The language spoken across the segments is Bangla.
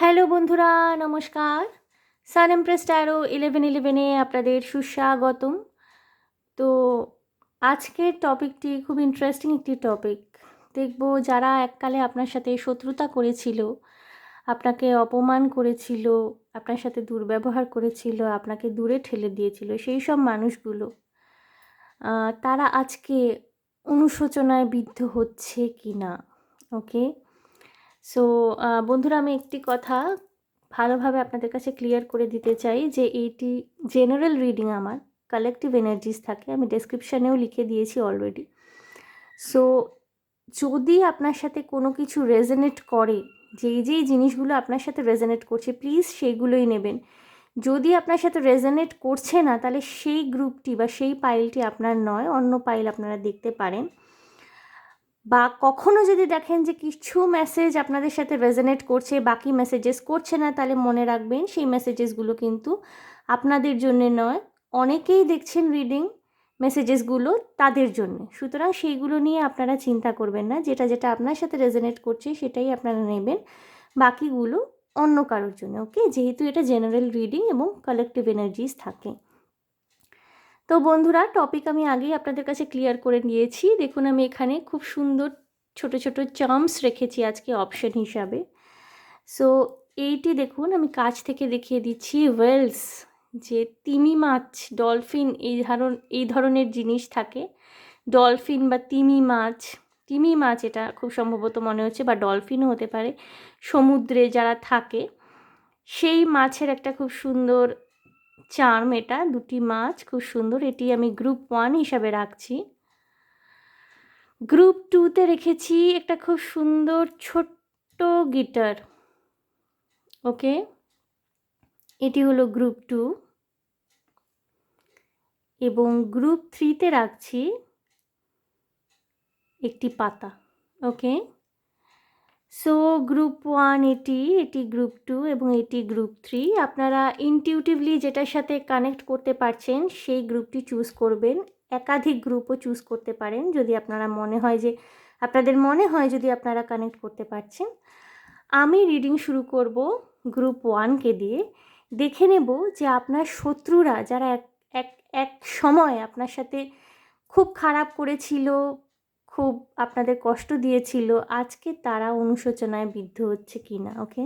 হ্যালো বন্ধুরা, নমস্কার। সান এমপ্রেস ট্যারো 1111-এ আপনাদের সুস্বাগতম। তো আজকের টপিকটি খুব ইন্টারেস্টিং একটি টপিক। দেখব যারা এককালে আপনার সাথে শত্রুতা করেছিল, আপনাকে অপমান করেছিল, আপনার সাথে দুর্ব্যবহার করেছিল, আপনাকে দূরে ঠেলে দিয়েছিল, সেই সব মানুষগুলো তারা আজকে অনুশোচনায় বিদ্ধ হচ্ছে কি না। ওকে, সো বন্ধুরা, আমি একটি কথা ভালোভাবে আপনাদের কাছে ক্লিয়ার করে দিতে চাই যে এইটি জেনারেল রিডিং, আমার কালেকটিভ এনার্জিস থাকে, আমি ডেসক্রিপশানেও লিখে দিয়েছি অলরেডি। সো যদি আপনার সাথে কোনো কিছু রেজোনেট করে, যেই জিনিসগুলো আপনার সাথে রেজোনেট করছে, প্লিজ সেইগুলোই নেবেন। যদি আপনার সাথে রেজোনেট করছে না, তাহলে সেই গ্রুপটি বা সেই পাইলটি আপনার নয়, অন্য পাইল আপনারা দেখতে পারেন। বা কখনো যদি দেখেন যে কিছু মেসেজ আপনাদের সাথে রেজোনেট করছে, বাকি মেসেজেস করছে না, তাহলে মনে রাখবেন সেই মেসেজেসগুলো কিন্তু আপনাদের জন্য নয়। অনেকেই দেখছেন রিডিং মেসেজেসগুলো তাদের জন্য, সুতরাং সেইগুলো নিয়ে আপনারা চিন্তা করবেন না। যেটা যেটা আপনার সাথে রেজোনেট করছে সেটাই আপনারা নেবেন, বাকিগুলো অন্য কারোর জন্য। ওকে, যেহেতু এটা জেনারেল রিডিং এবং কালেকটিভ এনার্জিস থাকে। তো বন্ধুরা, টপিক আমি আগেই আপনাদের কাছে ক্লিয়ার করে নিয়েছি। দেখুন, আমি এখানে খুব সুন্দর ছোট ছোট চার্মস রেখেছি আজকে অপশন হিসাবে। সো এইটি দেখুন, আমি কাছ থেকে দেখিয়ে দিচ্ছি। ওয়েলস, যে তিমি মাছ, ডলফিন, এই ধরনের জিনিস থাকে। ডলফিন বা তিমি মাছ এটা খুব সম্ভবত মনে হচ্ছে, বা ডলফিনও হতে পারে। সমুদ্রে যারা থাকে সেই মাছের একটা খুব সুন্দর চার্ম, এটা দুটি মাছ, খুব সুন্দর। এটি আমি গ্রুপ 1 হিসাবে রাখছি। গ্রুপ 2-তে রেখেছি একটা খুব সুন্দর ছোট্ট গিটার। ওকে, এটি হলো গ্রুপ 2। এবং গ্রুপ 3-তে রাখছি একটি পাতা। ওকে, সো গ্রুপ 1 এটি গ্রুপ 2 এবং এটি গ্রুপ 3। আপনারা ইনটিউটিভলি যেটার সাথে কানেক্ট করতে পারছেন সেই গ্রুপটি চুজ করবেন। একাধিক গ্রুপও চুজ করতে পারেন যদি আপনাদের মনে হয় যদি আপনারা কানেক্ট করতে পারছেন। আমি রিডিং শুরু করব গ্রুপ 1-কে দিয়ে। দেখে নেব যে আপনার শত্রুরা যারা এক এক সময় আপনার সাথে খুব খারাপ করেছিল, খুব আপনাদের কষ্ট দিয়েছিল, আজকে তারা অনুশোচনায় বিদ্ধ হচ্ছে কি না। ওকে,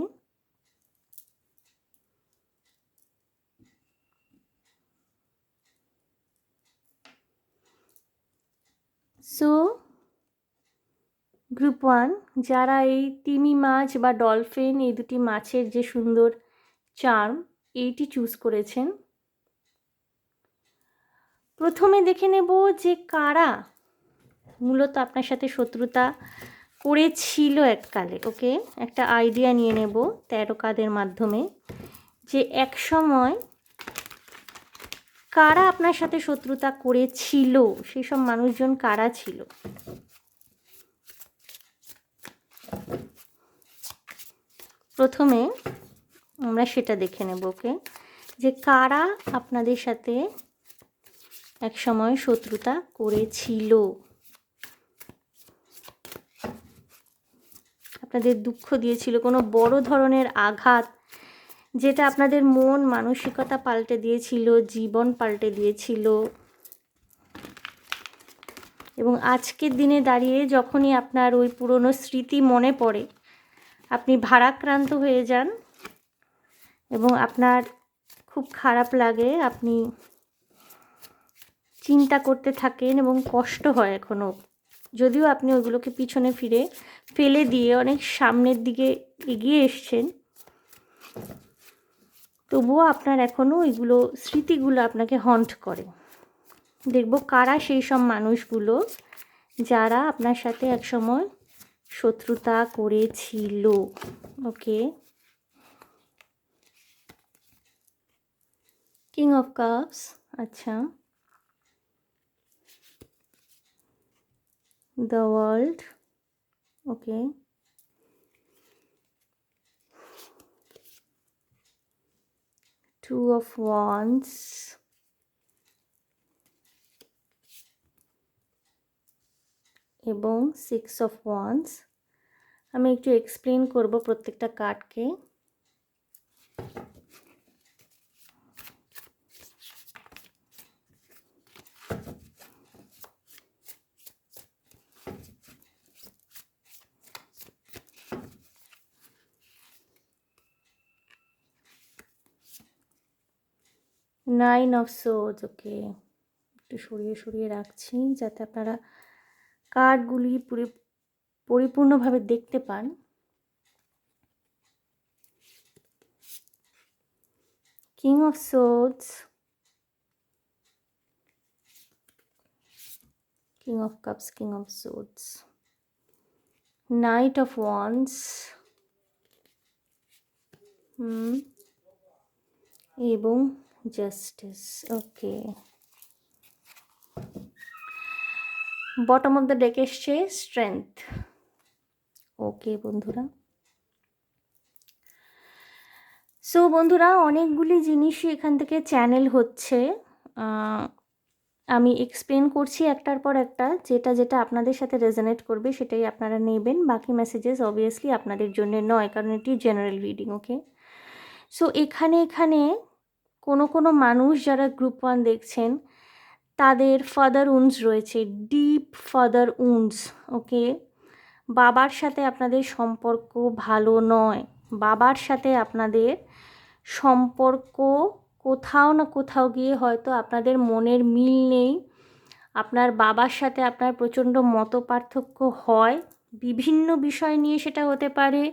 সো গ্রুপ 1, যারা এই তিমি মাছ বা ডলফিন, এই দুটি মাছের যে সুন্দর চার্ম, এইটি চুজ করেছেন, প্রথমে দেখে নেব যে কারা মূলত আপনার সাথে শত্রুতা করেছিল এককালে। ওকে, একটা আইডিয়া নিয়ে নেব 13 কার্ডের মাধ্যমে যে এক সময় কারা আপনার সাথে শত্রুতা করেছিল, সেই সব মানুষজন কারা ছিল। প্রথমে আমরা সেটা দেখে নেব। ওকে, যে কারা আপনাদের সাথে এক সময় শত্রুতা করেছিল, আপনাদের দুঃখ দিয়েছিল, কোনো বড় ধরনের আঘাত যেটা আপনাদের মন মানসিকতা পাল্টে দিয়েছিল, জীবন পাল্টে দিয়েছিল। এবং আজকের দিনে দাঁড়িয়ে যখনই আপনার ওই পুরনো স্মৃতি মনে পড়ে, আপনি ভারাক্রান্ত হয়ে যান এবং আপনার খুব খারাপ লাগে, আপনি চিন্তা করতে থাকেন এবং কষ্ট হয় এখনও। যদিও আপনি ওইগুলোকে পিছনে ফেলে দিয়ে অনেক সামনের দিকে এগিয়ে এসছেন, তবুও আপনার এখনও ওইগুলো স্মৃতিগুলো আপনাকে হন্ট করে। দেখব কারা সেই সব মানুষগুলো যারা আপনার সাথে একসময় শত্রুতা করেছিল। ওকে, কিং অফ কাপস, আচ্ছা, the world, okay, two of wands, এবং 6 অফ ওয়ান্ডস। আমি একটু এক্সপ্লেন করব প্রত্যেকটা কার্ডকে। 9 অফ সোর্ডস। ওকে, একটু সরিয়ে সরিয়ে রাখছি যাতে আপনারা কার্ডগুলি পরিপূর্ণভাবে দেখতে পান। King of swords, king of cups, king of swords, knight of wands, এবং justice. Okay, bottom of the deck এসছে স্ট্রেংথ। ওকে বন্ধুরা, সো বন্ধুরা অনেকগুলি জিনিসই এখান থেকে চ্যানেল হচ্ছে। আমি এক্সপ্লেন করছি একটার পর একটা, যেটা যেটা আপনাদের সাথে রেজোনেট করবে সেটাই আপনারা নেবেন। বাকি মেসেজেস অবভিয়াসলি আপনাদের জন্য নয়, কারণ এটি জেনারেল রিডিং। ওকে, সো এখানে কোনো মানুষ যারা গ্রুপ 1 দেখছেন তাদের ফাদার উন্ডস রয়েছে, ডিপ ফাদার উন্ডস। ওকে, বাবার সাথে আপনাদের সম্পর্ক ভালো নয়, বাবার সাথে আপনাদের সম্পর্ক কোথাও না কোথাও গিয়ে হয়তো আপনাদের মনের মিল নেই। আপনার বাবার সাথে আপনার প্রচণ্ড মতপার্থক্য হয় বিভিন্ন বিষয় নিয়ে। সেটা হতে পারে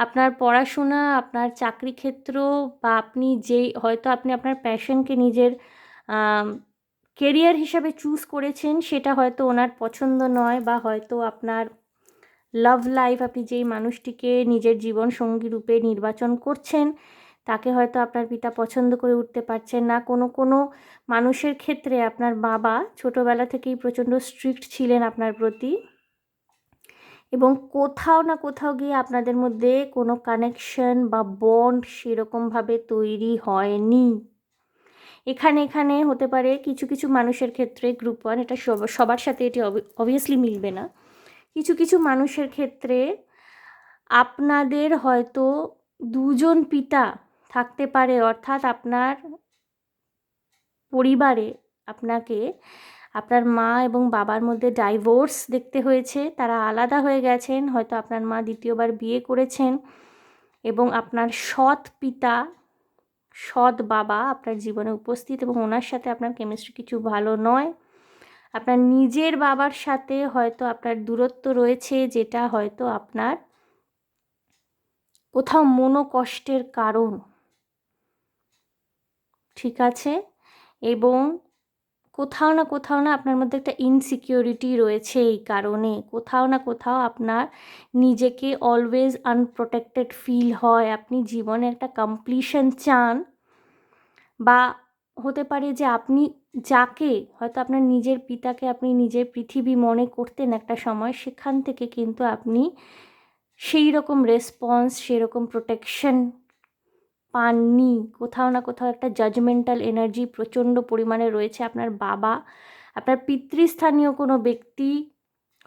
আপনার পড়াশোনা, আপনার চাকরি ক্ষেত্র, বা আপনি যেই হয়তো আপনি আপনার প্যাশনকে নিজের কেরিয়ার হিসাবে চুজ করেছেন সেটা হয়তো ওনার পছন্দ নয়, বা হয়তো আপনার লাভ লাইফ, আপনি যেই মানুষটিকে নিজের জীবন সঙ্গী রূপে নির্বাচন করছেন তাকে হয়তো আপনার পিতা পছন্দ করে উঠতে পারছেন না। কোনো মানুষের ক্ষেত্রে আপনার বাবা ছোটোবেলা থেকেই প্রচণ্ড স্ট্রিক্ট ছিলেন আপনার প্রতি, এবং কোথাও না কোথাও গিয়ে আপনাদের মধ্যে কোনো কানেকশন বা বন্ড সেরকমভাবে তৈরি হয়নি। এখানে হতে পারে কিছু মানুষের ক্ষেত্রে গ্রুপ 1, এটা সবার সাথে এটি অবভিয়াসলি মিলবে না। কিছু মানুষের ক্ষেত্রে আপনাদের হয়তো দুজন পিতা থাকতে পারে, অর্থাৎ আপনার পরিবারে আপনাকে আপনার মা এবং বাবার মধ্যে ডাইভোর্স দেখতে হয়েছে, তারা আলাদা হয়ে গেছেন। হয়তো আপনার মা দ্বিতীয়বার বিয়ে করেছেন এবং আপনার সৎ পিতা, সৎ বাবা আপনার জীবনে উপস্থিত, এবং ওনার সাথে আপনার কেমিস্ট্রি কিছু ভালো নয়। আপনার নিজের বাবার সাথে হয়তো আপনার দূরত্ব রয়েছে, যেটা হয়তো আপনার কোথাও মনোকষ্টের কারণ। ঠিক আছে, এবং কোথাও না আপনার মধ্যে একটা ইনসিকিউরিটি রয়েছে। এই কারণে কোথাও না কোথাও আপনার নিজেকে অলওয়েজ আনপ্রোটেক্টেড ফিল হয়। আপনি জীবনে একটা কমপ্লিশন চান, বা হতে পারে যে আপনি যাকে হয়তো আপনার নিজের পিতাকে আপনি নিজের পৃথিবী মনে করতেন একটা সময়, সেখান থেকে কিন্তু আপনি সেই রকম রেসপন্স, সেরকম প্রোটেকশন পাননি। কোথাও না কোথাও একটা জাজমেন্টাল এনার্জি প্রচণ্ড পরিমাণে রয়েছে। আপনার বাবা, আপনার পিতৃস্থানীয় কোনো ব্যক্তি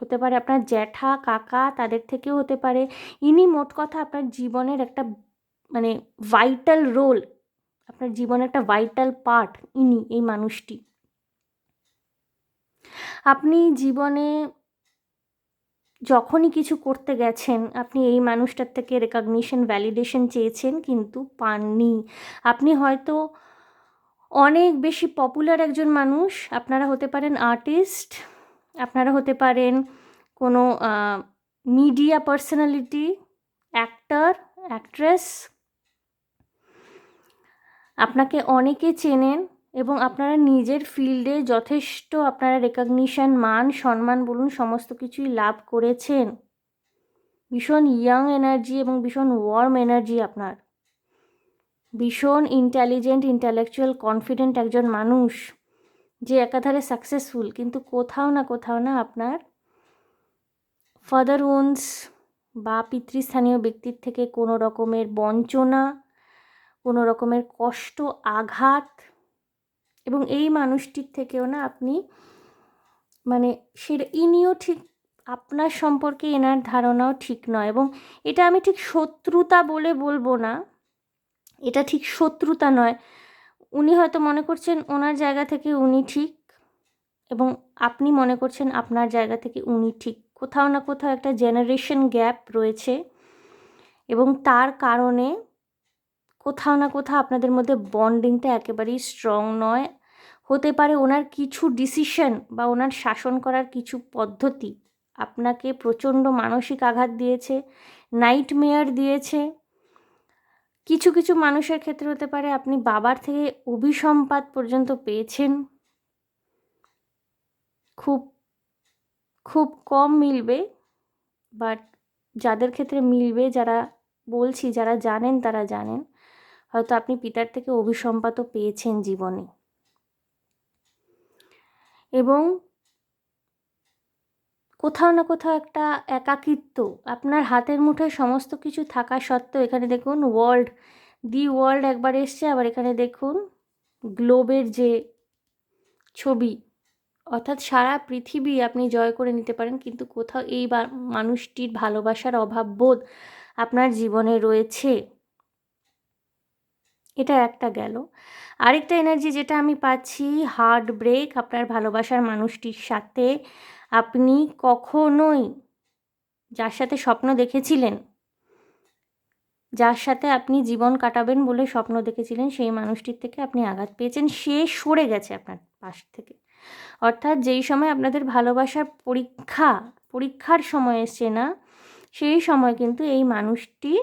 হতে পারে, আপনার জ্যাঠা, কাকা, তাদের থেকেও হতে পারে। ইনি মোট কথা আপনার জীবনের একটা মানে ভাইটাল রোল, আপনার জীবনের একটা ভাইটাল পার্ট ইনি, এই মানুষটি। আপনি জীবনে যখনই কিছু করতে গেছেন আপনি এই মানুষটার থেকে রেকগনিশন, ভ্যালিডেশন চেয়েছেন কিন্তু পাননি। আপনি হয়তো অনেক বেশি পপুলার একজন মানুষ, আপনারা হতে পারেন আর্টিস্ট, আপনারা হতে পারেন কোনো মিডিয়া পার্সোনালিটি, অ্যাক্টর, অ্যাক্ট্রেস, আপনাকে অনেকে চেনেন এবং আপনারা নিজের ফিল্ডে যথেষ্ট আপনারা রেকগনিশন, মান সম্মান বলুন সমস্ত কিছুই লাভ করেছেন। ভীষণ ইয়াং এনার্জি এবং ভীষণ ওয়ার্ম এনার্জি আপনার, ভীষণ ইন্টেলিজেন্ট, ইন্টেলেকচুয়াল, কনফিডেন্ট একজন মানুষ যে একাধারে সাকসেসফুল, কিন্তু কোথাও না আপনার ফাদার উন্ডস বা পিতৃস্থানীয় ব্যক্তির থেকে কোনো রকমের বঞ্চনা, কোনো রকমের কষ্ট, আঘাত, এবং এই মানুষটির থেকেও না আপনি মানে ইনিও ঠিক আপনার সম্পর্কে এনার ধারণাও ঠিক নয়। এবং এটা আমি ঠিক শত্রুতা বলে বলবো না, এটা ঠিক শত্রুতা নয়। উনি হয়তো মনে করছেন ওনার জায়গা থেকে উনি ঠিক, এবং আপনি মনে করছেন আপনার জায়গা থেকে উনি ঠিক। কোথাও না কোথাও একটা জেনারেশন গ্যাপ রয়েছে, এবং তার কারণে কোথাও না কোথাও আপনাদের মধ্যে বন্ডিংটা একেবারেই স্ট্রং নয়। হতে পারে ওনার কিছু ডিসিশন বা ওনার শাসন করার কিছু পদ্ধতি আপনাকে প্রচণ্ড মানসিক আঘাত দিয়েছে, নাইটমেয়ার দিয়েছে। কিছু কিছু মানুষের ক্ষেত্রে হতে পারে আপনি বাবার থেকে অভিসম্পাত পর্যন্ত পেয়েছেন। খুব খুব কম মিলবে, বাট যাদের ক্ষেত্রে মিলবে, যারা বলছি যারা জানেন তারা জানেন, হয়তো আপনি পিতার থেকে অভিসম্পাতও পেয়েছেন জীবনে। এবং কোথাও না কোথাও একটা একাকিত্ব, আপনার হাতের মুঠোয় সমস্ত কিছু থাকা সত্ত্বেও, এখানে দেখুন ওয়ার্ল্ড একবার এসছে, আবার এখানে দেখুন গ্লোবের যে ছবি, অর্থাৎ সারা পৃথিবী আপনি জয় করে নিতে পারেন, কিন্তু কোথাও এই মানুষটির ভালোবাসার অভাববোধ আপনার জীবনে রয়েছে। এটা একটা গেল। আরেকটা এনার্জি যেটা আমি পাচ্ছি, হার্ট ব্রেক আপনার ভালোবাসার মানুষটির সাথে। আপনি কখনোই যার সাথে স্বপ্ন দেখেছিলেন, যার সাথে আপনি জীবন কাটাবেন বলে স্বপ্ন দেখেছিলেন, সেই মানুষটির থেকে আপনি আঘাত পেয়েছেন। সে সরে গেছে আপনার পাশ থেকে। অর্থাৎ যেই সময় আপনাদের ভালোবাসার পরীক্ষার সময় এসছে না, সেই সময় কিন্তু এই মানুষটি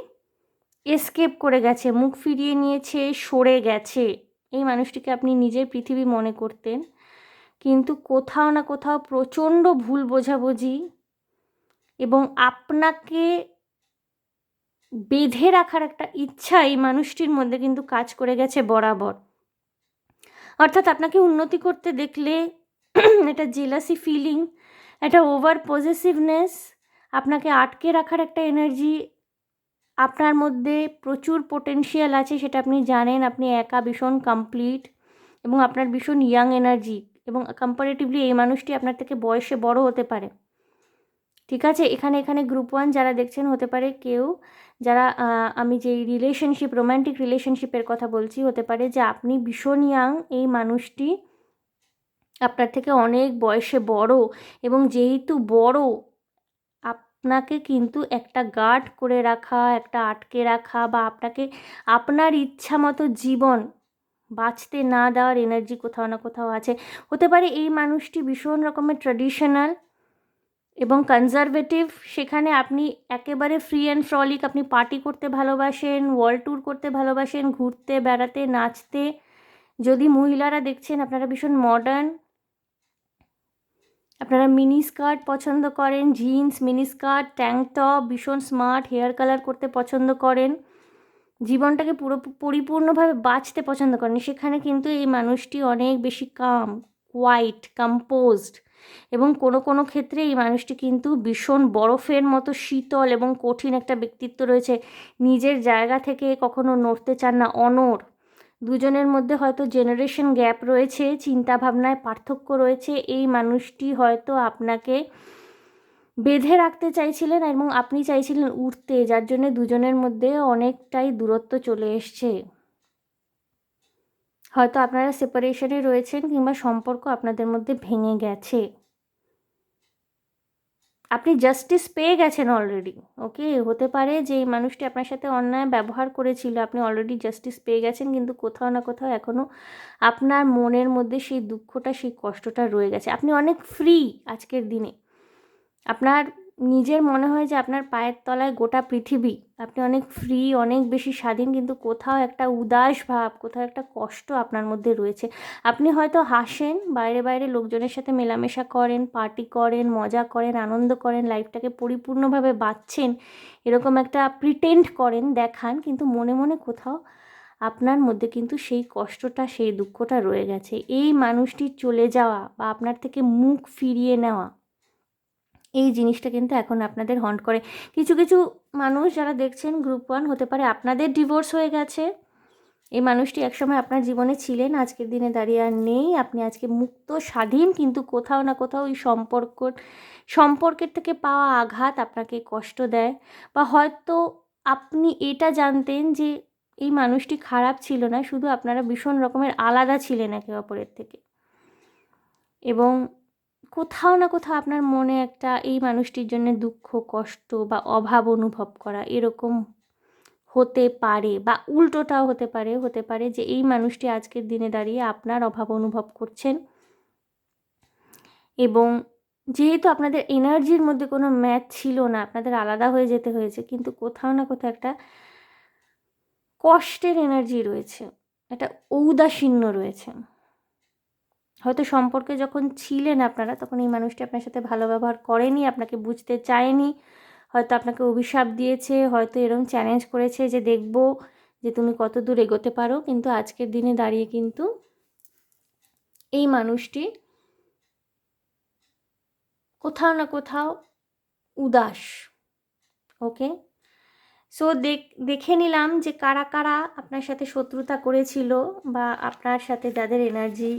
এসকেপ করে গেছে, মুখ ফিরিয়ে নিয়েছে, সরে গেছে। এই মানুষটিকে আপনি নিজের পৃথিবী মনে করতেন, কিন্তু কোথাও না কোথাও প্রচণ্ড ভুল বোঝাবুঝি এবং আপনাকে বেঁধে রাখার একটা ইচ্ছা এই মানুষটির মধ্যে কিন্তু কাজ করে গেছে বরাবর। অর্থাৎ আপনাকে উন্নতি করতে দেখলে একটা জেলাসি ফিলিং, একটা ওভার পজেসিভনেস, আপনাকে আটকে রাখার একটা এনার্জি। আপনার মধ্যে প্রচুর পোটেনশিয়াল আছে, সেটা আপনি জানেন। আপনি একা ভীষণ কমপ্লিট, এবং আপনার ভীষণ ইয়াং এনার্জি, এবং কম্পারেটিভলি এই মানুষটি আপনার থেকে বয়সে বড় হতে পারে। ঠিক আছে, এখানে গ্রুপ 1 যারা দেখছেন, হতে পারে কেউ যারা আমি যেই রোম্যান্টিক রিলেশনশিপের কথা বলছি, হতে পারে যে আপনি ভীষণ ইয়াং, এই মানুষটি আপনার থেকে অনেক বয়সে বড়, এবং যেহেতু বড়, আপনাকে কিন্তু একটা গার্ড করে রাখা, একটা আটকে রাখা, বা আপনাকে আপনার ইচ্ছা মতো জীবন বাঁচতে না দেওয়ার এনার্জি কোথাও না কোথাও আছে। হতে পারে এই মানুষটি ভীষণ রকমের ট্র্যাডিশনাল এবং কনজারভেটিভ, সেখানে আপনি একেবারে ফ্রি অ্যান্ড ফ্রলিক, আপনি পার্টি করতে ভালোবাসেন, ওয়ার্ল্ড ট্যুর করতে ভালোবাসেন, ঘুরতে বেড়াতে নাচতে। যদি মহিলারা দেখছেন, আপনারা ভীষণ মডার্ন, আপনারা মিনি স্কার্ট পছন্দ করেন, jeans, mini skirt, tank top, ভীষণ স্মার্ট, হেয়ার কালার করতে পছন্দ করেন, জীবনটাকে পরিপূর্ণভাবে বাঁচতে পছন্দ করেন, সেখানে কিন্তু এই মানুষটি অনেক বেশি কাম, কোয়াইট, কম্পোজড, এবং কোনো কোনো ক্ষেত্রে এই মানুষটি কিন্তু ভীষণ বরফের মতো শীতল এবং কঠিন একটা ব্যক্তিত্ব রয়েছে। নিজের জায়গা থেকে কখনো নড়তে চান না, অনড়। দুজনের মধ্যে হয়তো জেনারেশন গ্যাপ রয়েছে, চিন্তাভাবনায় পার্থক্য রয়েছে। এই মানুষটি হয়তো আপনাকে বেঁধে রাখতে চাইছিলেন, এবং আপনি চাইছিলেন উঠতে, যার জন্য দুজনের মধ্যে অনেকটাই দূরত্ব চলে এসছে। হয়তো আপনারা সেপারেশনে রয়েছেন, কিংবা সম্পর্ক আপনাদের মধ্যে ভেঙে গেছে। আপনি জাস্টিস পেয়ে গেছেন অলরেডি। ওকে, হতে পারে যে এই মানুষটি আপনার সাথে অন্যায় ব্যবহার করেছিল, আপনি অলরেডি জাস্টিস পেয়ে গেছেন, কিন্তু কোথাও না কোথাও এখনও আপনার মনের মধ্যে সেই দুঃখটা, সেই কষ্টটা রয়ে গেছে। আপনি অনেক ফ্রি আজকের দিনে, আপনার নিজের মনে হয় যে আপনার পায়ের তলায় গোটা পৃথিবী, আপনি অনেক ফ্রি, অনেক বেশি স্বাধীন, কিন্তু কোথাও একটা উদাস ভাব, কোথাও একটা কষ্ট আপনার মধ্যে রয়েছে। আপনি হয়তো হাসেন, বাইরে বাইরে লোকজনের সাথে মেলামেশা করেন, পার্টি করেন, মজা করেন, আনন্দ করেন, লাইফটাকে পরিপূর্ণভাবে বাঁচছেন, এরকম একটা প্রিটেন্ড করেন, দেখান, কিন্তু মনে মনে কোথাও আপনার মধ্যে কিন্তু সেই কষ্টটা, সেই দুঃখটা রয়ে গেছে। এই মানুষটির চলে যাওয়া বা আপনার থেকে মুখ ফিরিয়ে নেওয়া, এই জিনিসটা কিন্তু এখন আপনাদের হন্ট করে। কিছু কিছু মানুষ যারা দেখছেন, গ্রুপ 1, হতে পারে আপনাদের ডিভোর্স হয়ে গেছে। এই মানুষটি একসময় আপনার জীবনে ছিলেন, আজকের দিনে দাঁড়িয়ে আর নেই। আপনি আজকে মুক্ত, স্বাধীন, কিন্তু কোথাও না কোথাও ওই সম্পর্কের থেকে পাওয়া আঘাত আপনাকে কষ্ট দেয়। বা হয়তো আপনি এটা জানতেন যে এই মানুষটি খারাপ ছিল না, শুধু আপনারা ভীষণ রকমের আলাদা ছিলেন একে অপরের থেকে। এবং কোথাও না কোথাও আপনার মনে একটা এই মানুষটির জন্য দুঃখ, কষ্ট বা অভাব অনুভব করা এরকম হতে পারে, বা উল্টোটাও হতে পারে যে এই মানুষটি আজকের দিনে দাঁড়িয়ে আপনার অভাব অনুভব করছেন, এবং যেহেতু আপনাদের এনার্জির মধ্যে কোনো ম্যাচ ছিল না, আপনাদের আলাদা হয়ে যেতে হয়েছে, কিন্তু কোথাও না কোথাও একটা কষ্টের এনার্জি রয়েছে, একটা ঔদাসীন্য রয়েছে। হয়তো সম্পর্কে যখন ছিলেন আপনারা, তখন এই মানুষটি আপনার সাথে ভালো ব্যবহার করেনি, আপনাকে বুঝতে চায়নি, হয়তো আপনাকে অভিশাপ দিয়েছে, হয়তো এরকম চ্যালেঞ্জ করেছে যে দেখব যে তুমি কত দূর এগোতে পারো। কিন্তু আজকের দিনে দাঁড়িয়ে কিন্তু এই মানুষটি কোথাও না কোথাও উদাস। ওকে, সো দেখে নিলাম যে কারা কারা আপনার সাথে শত্রুতা করেছিল, বা আপনার সাথে যাদের এনার্জি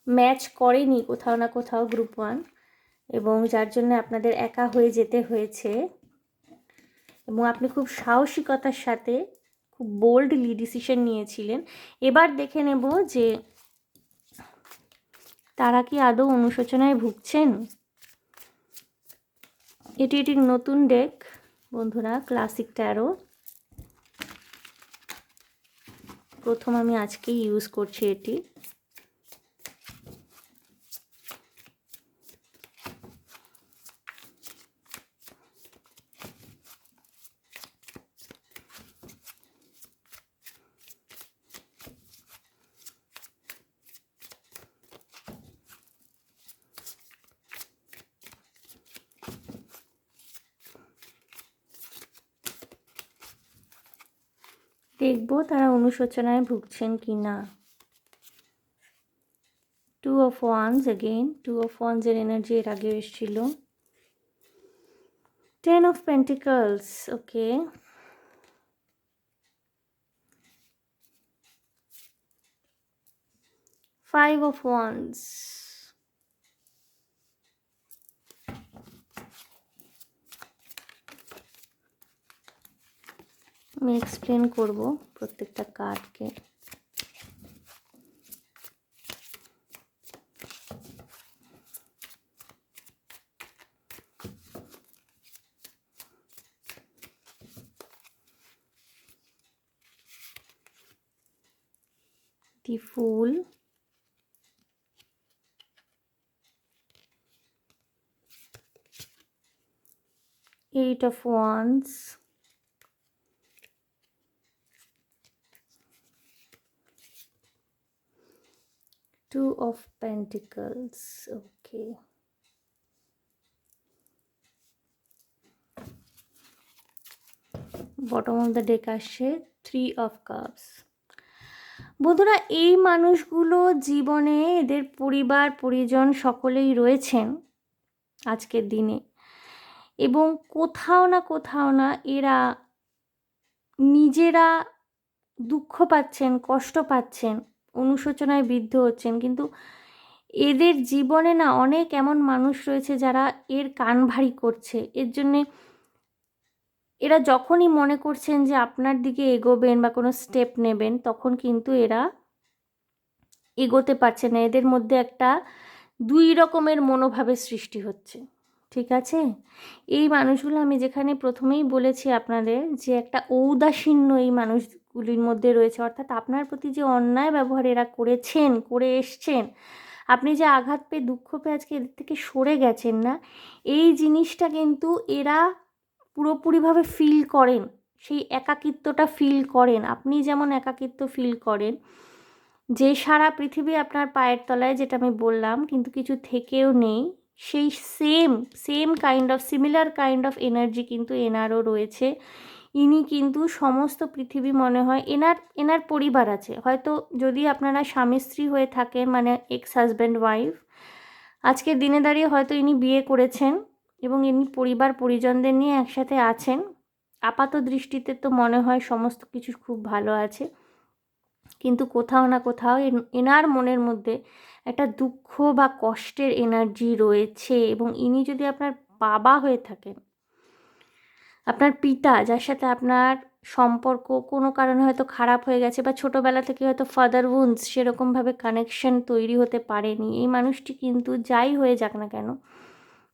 ম্যাচ করেনি কোথাও না কোথাও গ্রুপ 1, এবং যার জন্য আপনাদের একা হয়ে যেতে হয়েছে, এবং আপনি খুব সাহসিকতার সাথে খুব বোল্ডলি ডিসিশন নিয়েছিলেন। এবার দেখে নেব যে তারা কি আদৌ অনুশোচনায় ভুগছেন। এটি নতুন ডেক বন্ধুরা, ক্লাসিক ট্যারো। প্রথম আমি আজকেই ইউজ করছি এটি। দেখব তারা অনুশোচনায় ভুগছেন কি না। 2 of Wands again, 2 of Wands এর এনার্জি এর আগে এসেছিল। 10 of Pentacles, okay. Five of Wands, আমি এক্সপ্লেন করব প্রত্যেকটা কার্ডকে। The Fool, Eight of Wands, Two of Pentacles, okay. Bottom of the day আসছে 3 of Cups। বন্ধুরা, এই মানুষগুলো জীবনে এদের পরিবার পরিজন সকলেই রয়েছেন আজকের দিনে, এবং কোথাও না এরা নিজেরা দুঃখ পাচ্ছেন, কষ্ট পাচ্ছেন, অনুশোচনায় বিদ্ধ হচ্ছেন, কিন্তু এদের জীবনে না অনেক এমন মানুষ রয়েছে যারা এর কান ভারী করছে। এর জন্যে এরা যখনই মনে করছেন যে আপনার দিকে এগোবেন বা কোনো স্টেপ নেবেন, তখন কিন্তু এরা এগোতে পারছে না। এদের মধ্যে একটা 2 রকমের মনোভাবের সৃষ্টি হচ্ছে, ঠিক আছে? এই মানুষগুলো আমি যেখানে প্রথমেই বলেছি আপনাদের যে একটা ঔদাসীন্য এই মানুষগুলির মধ্যে রয়েছে, অর্থাৎ আপনার প্রতি যে অন্যায় ব্যবহার এরা করে এসছেন, আপনি যে আঘাত পেয়ে দুঃখ পেয়ে আজকে এদের থেকে সরে গেছেন না, এই জিনিসটা কিন্তু এরা পুরোপুরিভাবে ফিল করেন, সেই একাকিত্বটা ফিল করেন। আপনি যেমন একাকিত্ব ফিল করেন, যে সারা পৃথিবী আপনার পায়ের তলায়, যেটা আমি বললাম, কিন্তু কিছু থেকেও নেই, সেই same similar kind of energy কিন্তু এনারও রয়েছে। ইনি কিন্তু সমস্ত পৃথিবী মনে হয় এনার পরিবার আছে, হয়তো যদি আপনারা স্বামী স্ত্রী হয়ে থাকেন, মানে এক্স হাজব্যান্ড ওয়াইফ, আজকের দিনে দাঁড়িয়ে হয়তো ইনি বিয়ে করেছেন এবং ইনি পরিবার পরিজনদের নিয়ে একসাথে আছেন। আপাত দৃষ্টিতে তো মনে হয় সমস্ত কিছু খুব ভালো আছে, কিন্তু কোথাও না কোথাও এনার মনের মধ্যে একটা দুঃখ বা কষ্টের এনার্জি রয়েছে। এবং ইনি যদি আপনার বাবা হয়ে থাকেন, আপনার পিতা, যার সাথে আপনার সম্পর্ক কোনো কারণে হয়তো খারাপ হয়ে গেছে, বা ছোটোবেলা থেকে হয়তো ফাদার উন্স সেরকমভাবে কানেকশন তৈরি হতে পারেনি। এই মানুষটি কিন্তু যাই হয়ে যাক না কেন,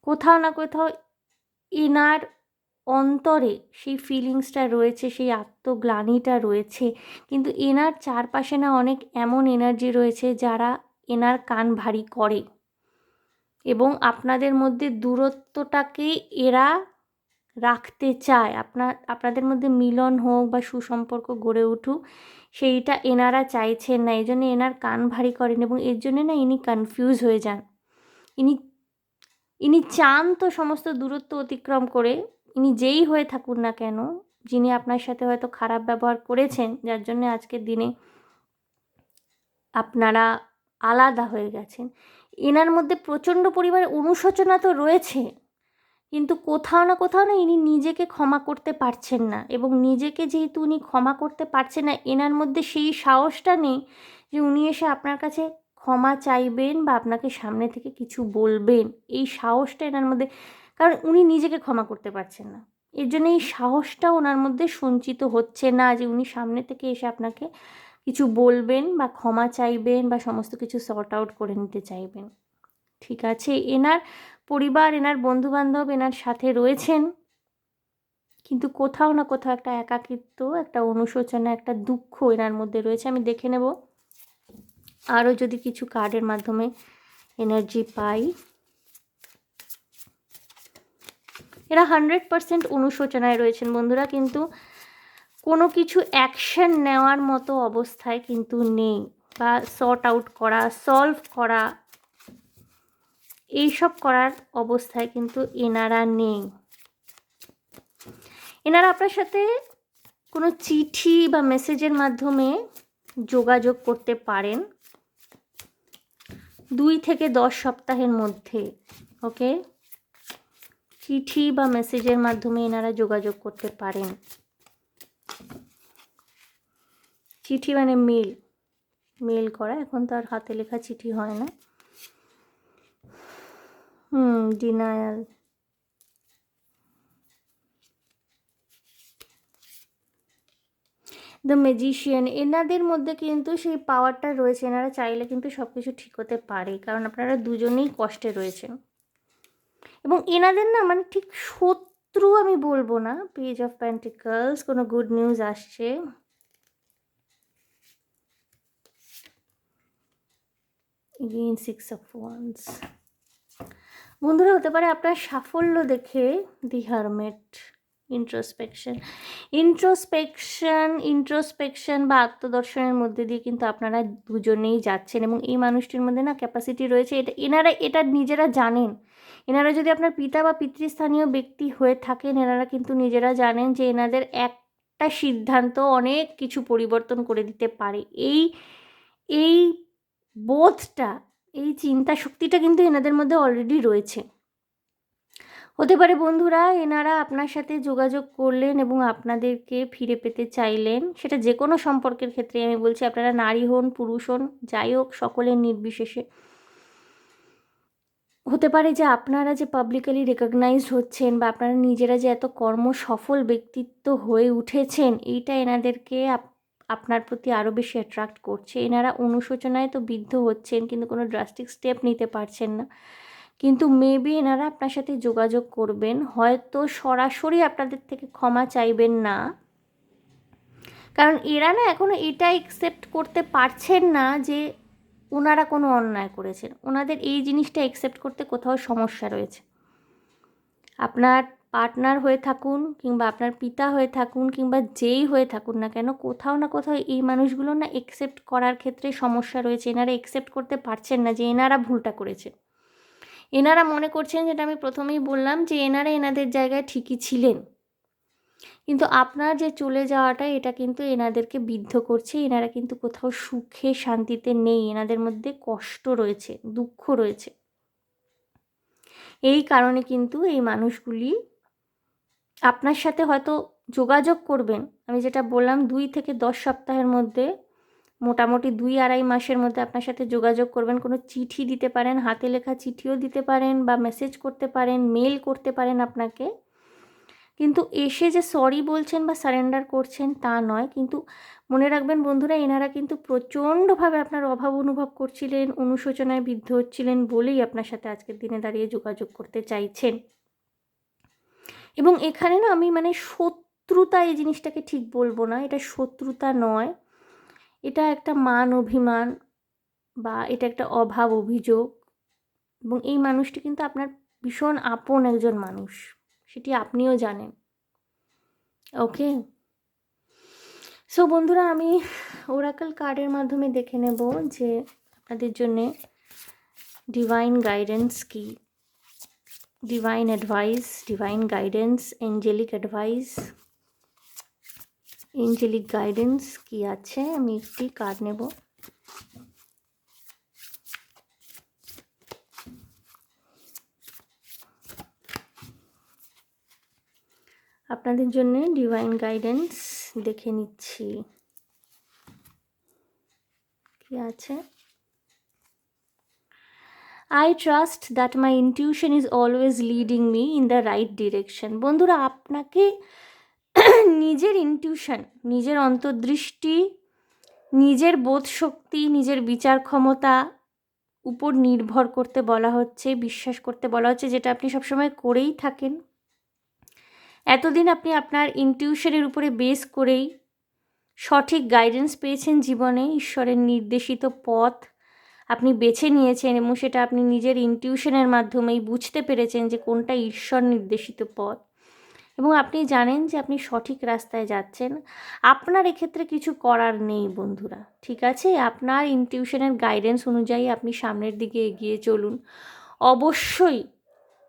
কোথাও না কোথাও এনার অন্তরে সেই ফিলিংসটা রয়েছে, সেই আত্মগ্লানিটা রয়েছে। কিন্তু এনার চারপাশে না অনেক এমন এনার্জি রয়েছে যারা এনার কান ভারী করে, এবং আপনাদের মধ্যে দূরত্বটাকে এরা রাখতে চায়। আপনাদের মধ্যে মিলন হোক বা সুসম্পর্ক গড়ে উঠুক, সেইটা এনারা চাইছেন না। এই জন্য এনার কান ভারী করেন, এবং এর জন্যে না ইনি কনফিউজ হয়ে যান। ইনি চান তো সমস্ত দূরত্ব অতিক্রম করে, ইনি যেই হয়ে থাকুন না কেন, যিনি আপনার সাথে হয়তো খারাপ ব্যবহার করেছেন, যার জন্য আজকের দিনে আপনারা আলাদা হয়ে গেছেন, এনার মধ্যে প্রচণ্ড পরিমাণে অনুশোচনা তো রয়েছে, কিন্তু কোথাও না ইনি নিজেকে ক্ষমা করতে পারছেন না। এবং নিজেকে যেহেতু উনি ক্ষমা করতে পারছেন না, এনার মধ্যে সেই সাহসটা নেই যে উনি এসে আপনার কাছে ক্ষমা চাইবেন বা আপনাকে সামনে থেকে কিছু বলবেন। এই সাহসটা এনার মধ্যে, কারণ উনি নিজেকে ক্ষমা করতে পারছেন না, এর জন্য এই সাহসটা ওনার মধ্যে সঞ্চিত হচ্ছে না যে উনি সামনে থেকে এসে আপনাকে কিছু বলবেন বা ক্ষমা চাইবেন বা সমস্ত কিছু সর্ট আউট করে নিতে চাইবেন। ঠিক আছে, এনার পরিবার, এনার বন্ধুবান্ধব এনার সাথে রয়েছেন, কিন্তু কোথাও না কোথাও একটা একাকিত্ব, একটা অনুশোচনা, একটা দুঃখ এনার মধ্যে রয়েছে। আমি দেখে নেব আরও যদি কিছু কার্ডের মাধ্যমে এনার্জি পাই। এরা 100% অনুশোচনায় রয়েছেন বন্ধুরা, কিন্তু কোনো কিছু অ্যাকশন নেওয়ার মতো অবস্থায় কিন্তু নেই, বা সর্ট আউট করা, সলভ করা, এইসব করার অবস্থায় কিন্তু এনারা নেই। এনারা আপনার সাথে কোনো চিঠি বা মেসেজের মাধ্যমে যোগাযোগ করতে পারেন 2 থেকে 10 সপ্তাহের মধ্যে। ওকে, চিঠি বা মেসেজের মাধ্যমে এনারা যোগাযোগ করতে পারেন। চিঠি মানে মেল করা, এখন তো আর হাতে লেখা চিঠি হয় না। ডিনায়াল, দ্য ম্যাজিশিয়ান, এনাদের মধ্যে কিন্তু সেই পাওয়ারটা রয়েছে, এনারা চাইলে কিন্তু সব কিছু ঠিক হতে পারে, কারণ আপনারা দুজনেই কষ্টে রয়েছেন। এবং এনাদের না মানে ঠিক শত্রু আমি বলবো না। পেজ অফ পেন্টিকলস, কোনো গুড নিউজ আসছে। এগেইন 6 অফ ওয়ান্স, বন্ধুরা হতে পারে আপনার সাফল্য দেখে দি হারমেট, ইন্ট্রোস্পেকশন বা আত্মদর্শনের মধ্যে দিয়ে কিন্তু আপনারা দুজনেই যাচ্ছেন, এবং এই মানুষটির মধ্যে না ক্যাপাসিটি রয়েছে, এনারা এটা নিজেরা জানেন। এনারা যদি আপনার পিতা বা পিতৃস্থানীয় ব্যক্তি হয়ে থাকেন, এনারা কিন্তু নিজেরা জানেন যে এনাদের একটা সিদ্ধান্ত অনেক কিছু পরিবর্তন করে দিতে পারে। এই বোধটা, এই চিন্তা শক্তিটা কিন্তু এনাদের মধ্যে অলরেডি রয়েছে। হতে পারে বন্ধুরা এনারা আপনার সাথে যোগাযোগ করলেন এবং আপনাদেরকে ফিরে পেতে চাইলেন, সেটা যে কোনো সম্পর্কের ক্ষেত্রে আমি বলছি, আপনারা নারী হন পুরুষ হন যাই হোক, সকলের নির্বিশেষে। হতে পারে যে আপনারা যে পাবলিকলি রেকগনাইজড হচ্ছেন, বা আপনারা নিজেরা যে এত কর্মসফল ব্যক্তিত্ব হয়ে উঠেছেন, এইটা এনাদেরকে আপনার প্রতি আরও বেশি অ্যাট্রাক্ট করছে। এনারা অনুশোচনায় তো বিদ্ধ হচ্ছেন, কিন্তু কোনো ড্রাস্টিক স্টেপ নিতে পারছেন না। কিন্তু মেবি এনারা আপনার সাথে যোগাযোগ করবেন, হয়তো সরাসরি আপনাদের থেকে ক্ষমা চাইবেন না, কারণ এরা না এখনও এটা অ্যাকসেপ্ট করতে পারছেন না যে ওনারা কোনো অন্যায় করেছেন। ওনাদের এই জিনিসটা অ্যাকসেপ্ট করতে কোথাও সমস্যা রয়েছে। আপনার পার্টনার হয়ে থাকুন, কিংবা আপনার পিতা হয়ে থাকুন, কিংবা যেই হয়ে থাকুন না কেন, কোথাও না কোথাও এই মানুষগুলো না অ্যাকসেপ্ট করার ক্ষেত্রে সমস্যা রয়েছে। এনারা অ্যাকসেপ্ট করতে পারছেন না যে এনারা ভুলটা করেছে। এনারা মনে করছেন, যেটা আমি প্রথমেই বললাম, যে এনারা এনাদের জায়গায় ঠিকই ছিলেন, কিন্তু আপনার যে চলে যাওয়াটা এটা কিন্তু এনাদেরকে বিদ্ধ করছে। এনারা কিন্তু কোথাও সুখে শান্তিতে নেই, এনাদের মধ্যে কষ্ট রয়েছে, দুঃখ রয়েছে। এই কারণে কিন্তু এই মানুষগুলি আপনার সাথে হয়তো যোগাযোগ করবেন, আমি যেটা বললাম 2 থেকে 10 সপ্তাহের মধ্যে, মোটামুটি 2-2.5 মাসের মধ্যে আপনার সাথে যোগাযোগ করবেন। কোনো চিঠি দিতে পারেন, হাতে লেখা চিঠিও দিতে পারেন, বা মেসেজ করতে পারেন, মেল করতে পারেন আপনাকে, কিন্তু এসে যে সরি বলছেন বা সারেন্ডার করছেন তা নয়, কিন্তু মনে রাখবেন বন্ধুরা, এনারা কিন্তু প্রচণ্ডভাবে আপনার অভাব অনুভব করছিলেন, অনুশোচনায় বিদ্ধ হচ্ছিলেন বলেই আপনার সাথে আজকের দিনে দাঁড়িয়ে যোগাযোগ করতে চাইছেন। এবং এখানে না আমি মানে শত্রুতা এই জিনিসটাকে ঠিক বলবো না, এটা শত্রুতা নয়, এটা একটা মান অভিমান বা এটা একটা অভাব অভিযোগ। এবং এই মানুষটি কিন্তু আপনার ভীষণ আপন একজন মানুষ, সেটি আপনিও জানেন। ওকে, সো বন্ধুরা, আমি ওরাকল কার্ডের মাধ্যমে দেখে নেব যে আপনাদের জন্যে ডিভাইন গাইডেন্স কি, divine advice, divine guidance, angelic advice, angelic guidance কি আছে। আমি একটি কার্ড নেব। আপনাদের জন্য ডিভাইন গাইডেন্স দেখে নিচ্ছি কি আছে। I trust that my intuition is always leading me in the right direction. বন্ধুরা, আপনাকে নিজের ইনটিউশন, নিজের অন্তর্দৃষ্টি, নিজের বোধ শক্তি, নিজের বিচার ক্ষমতা উপর নির্ভর করতে বলা হচ্ছে, বিশ্বাস করতে বলা হচ্ছে, যেটা আপনি সবসময় করেই থাকেন। এতদিন আপনি আপনার ইনটিউশনের উপরে বেস করেই সঠিক গাইডেন্স পেয়েছেন জীবনে, ঈশ্বরের নির্দেশিত পথ আপনি বেছে নিয়েছেন এবং সেটা আপনি নিজের ইনটিউশনের মাধ্যমেই বুঝতে পেরেছেন যে কোনটা ঈশ্বর নির্দেশিত পথ, এবং আপনি জানেন যে আপনি সঠিক রাস্তায় যাচ্ছেন। আপনার এক্ষেত্রে কিছু করার নেই বন্ধুরা, ঠিক আছে? আপনার ইনটিউশনের গাইডেন্স অনুযায়ী আপনি সামনের দিকে এগিয়ে চলুন। অবশ্যই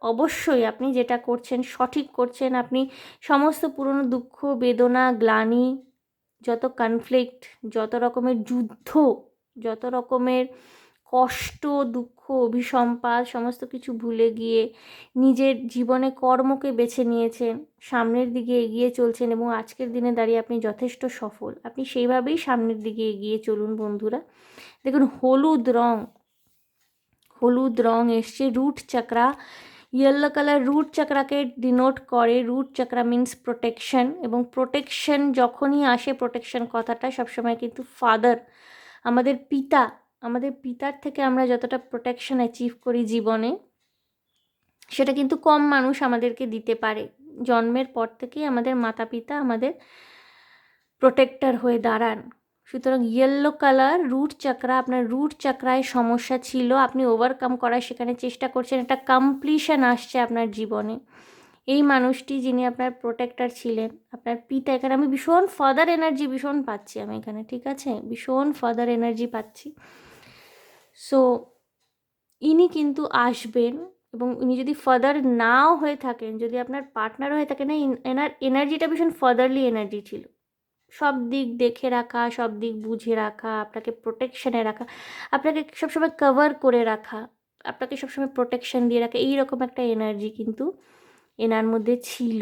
অবশ্যই আপনি যেটা করছেন সঠিক করছেন। আপনি সমস্ত পুরনো দুঃখ, বেদনা, গ্লানি, যত কনফ্লিক্ট, যত রকমের যুদ্ধ, যত রকমের কষ্ট, দুঃখ, অভিসম্পাদ সমস্ত কিছু ভুলে গিয়ে নিজের জীবনে কর্মকে বেছে নিয়েছেন, সামনের দিকে এগিয়ে চলছেন এবং আজকের দিনে দাঁড়িয়ে আপনি যথেষ্ট সফল। আপনি সেইভাবেই সামনের দিকে এগিয়ে চলুন বন্ধুরা। দেখুন, হলুদ রং এসছে, root চাকরা, yellow colour root চাকরাকে denote করে। রুট চাকরা মিন্স প্রোটেকশন, এবং প্রোটেকশন যখনই আসে, প্রোটেকশন কথাটা সবসময় কিন্তু ফাদার, আমাদের পিতার থেকে আমরা যতটা প্রোটেকশন অ্যাচিভ করি জীবনে, সেটা কিন্তু কম মানুষ আমাদেরকে দিতে পারে। জন্মের পর থেকেই আমাদের মাতা পিতা আমাদের প্রোটেক্টর হয়ে দাঁড়ান। সুতরাং ইয়েলো কালার রুট চাকরা, আপনার রুট চাকরায় সমস্যা ছিল, আপনি ওভারকাম করার সেখানে চেষ্টা করছেন, একটা কমপ্লিশন আসছে আপনার জীবনে। এই মানুষটি যিনি আপনার প্রোটেক্টর ছিলেন, আপনার পিতা, এখানে আমি ভীষণ ফাদার এনার্জি ভীষণ পাচ্ছি, আমি এখানে, ঠিক আছে, ভীষণ ফাদার এনার্জি পাচ্ছি। সো ইনি কিন্তু আসবেন, এবং উনি যদি ফাদার নাও হয়ে থাকেন, যদি আপনার পার্টনার হয়ে থাকেন, এনার এনার্জিটা ভীষণ ফাদারলি এনার্জি ছিল। সব দিক দেখে রাখা, সব দিক বুঝে রাখা, আপনাকে প্রোটেকশানে রাখা, আপনাকে সবসময় কভার করে রাখা, আপনাকে সবসময় প্রোটেকশান দিয়ে রাখা, এইরকম একটা এনার্জি কিন্তু এনার মধ্যে ছিল।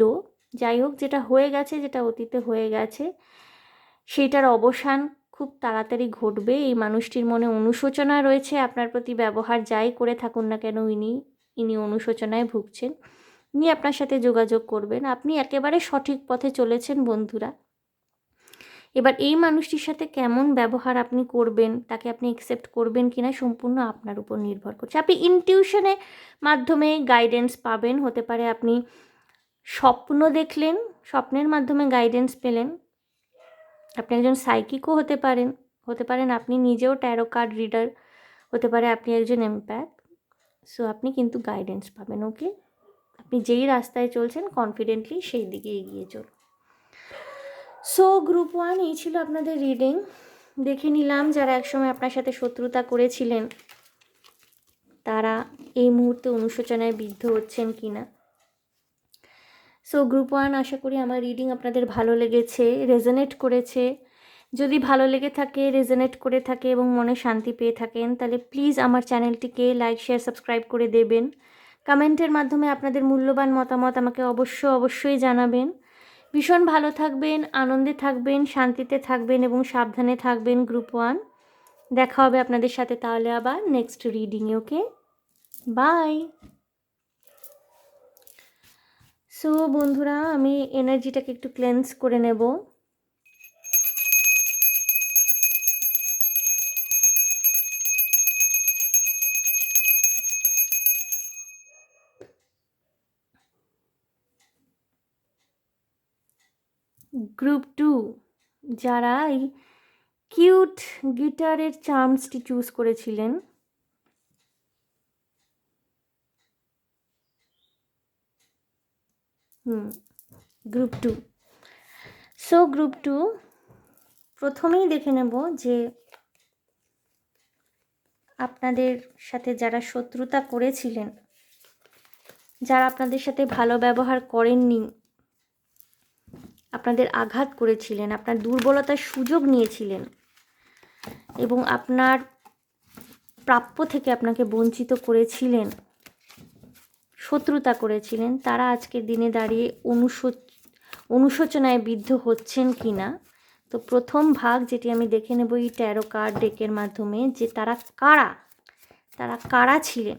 যাই হোক, যেটা হয়ে গেছে, যেটা অতীতে হয়ে গেছে, সেইটার অবসান খুব তাড়াতাড়ি ঘটবে। এই মানুষটির মনে অনুশোচনা রয়েছে আপনার প্রতি, ব্যবহার যাই করে থাকুন না কেন ইনি অনুশোচনায় ভুগছেন। ইনি আপনার সাথে যোগাযোগ করবেন। আপনি একেবারে সঠিক পথে চলেছেন বন্ধুরা। এবার এই মানুষটির সাথে কেমন ব্যবহার আপনি করবেন, তাকে আপনি অ্যাকসেপ্ট করবেন কিনা, সম্পূর্ণ আপনার উপর নির্ভর করছে। আপনি ইনটিউশনের মাধ্যমে গাইডেন্স পাবেন, হতে পারে আপনি স্বপ্ন দেখলেন, স্বপ্নের মাধ্যমে গাইডেন্স পেলেন, আপনি একজন সাইকিকও হতে পারেন আপনি নিজেও ট্যারো কার্ড রিডার, হতে পারে আপনি একজন এমপ্যাথ। সো আপনি কিন্তু গাইডেন্স পাবেন। ওকে, আপনি যেই রাস্তায় চলছেন কনফিডেন্টলি সেই দিকে এগিয়ে চলুন। সো গ্রুপ 1 এই ছিল আপনাদের রিডিং। দেখে নিলাম যারা একসময় আপনার সাথে শত্রুতা করেছিলেন তারা এই মুহূর্তে অনুশোচনায় বিদ্ধ হচ্ছেন কি না। সো গ্রুপ 1, আশা করি আমার রিডিং আপনাদের ভালো লেগেছে, রেজোনেট করেছে। যদি ভালো লেগে থাকে, রেজোনেট করে থাকে এবং মনে শান্তি পেয়ে থাকেন, তাহলে প্লিজ আমার চ্যানেলটিকে লাইক, শেয়ার, সাবস্ক্রাইব করে দেবেন। কমেন্টের মাধ্যমে আপনাদের মূল্যবান মতামত আমাকে অবশ্যই জানাবেন। ভীষণ ভালো থাকবেন, আনন্দে থাকবেন, শান্তিতে থাকবেন এবং সাবধানে থাকবেন গ্রুপ 1। দেখা হবে আপনাদের সাথে তাহলে আবার নেক্সট রিডিংয়ে। Okay, bye. সো বন্ধুরা, আমি এনার্জিটাকে একটু ক্লেন্স করে নেব। গ্রুপ 2 যারা এই কিউট গিটারের চার্মসটি চুজ করেছিলেন, গ্রুপ 2। সো গ্রুপ 2 প্রথমেই দেখে নেব যে আপনাদের সাথে যারা শত্রুতা করেছিলেন, যারা আপনাদের সাথে ভালো ব্যবহার করেননি, আপনাদের আঘাত করেছিলেন, আপনার দুর্বলতার সুযোগ নিয়েছিলেন এবং আপনার প্রাপ্য থেকে আপনাকে বঞ্চিত করেছিলেন, শত্রুতা করেছিলেন, তারা আজকের দিনে দাঁড়িয়ে অনুশোচনায় বিদ্ধ হচ্ছেন কি না। তো প্রথম ভাগ যেটি আমি দেখে নেব এই ট্যারো কার্ড ডেকের মাধ্যমে, যে তারা কারা ছিলেন,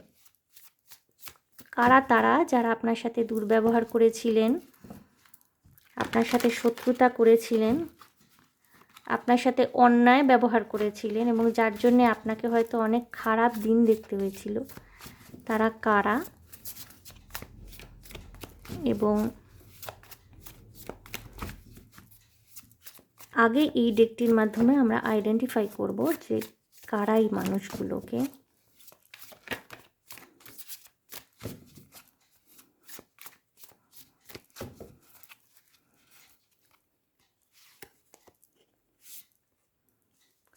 তারা যারা আপনার সাথে দুর্ব্যবহার করেছিলেন, আপনার সাথে শত্রুতা করেছিলেন, আপনার সাথে অন্যায় ব্যবহার করেছিলেন এবং যার জন্যে আপনাকে হয়তো অনেক খারাপ দিন দেখতে হয়েছিল। তারা কারা এবং আগে এই ডেকটির মাধ্যমে আমরা আইডেন্টিফাই করব যে কারা এই মানুষগুলোকে।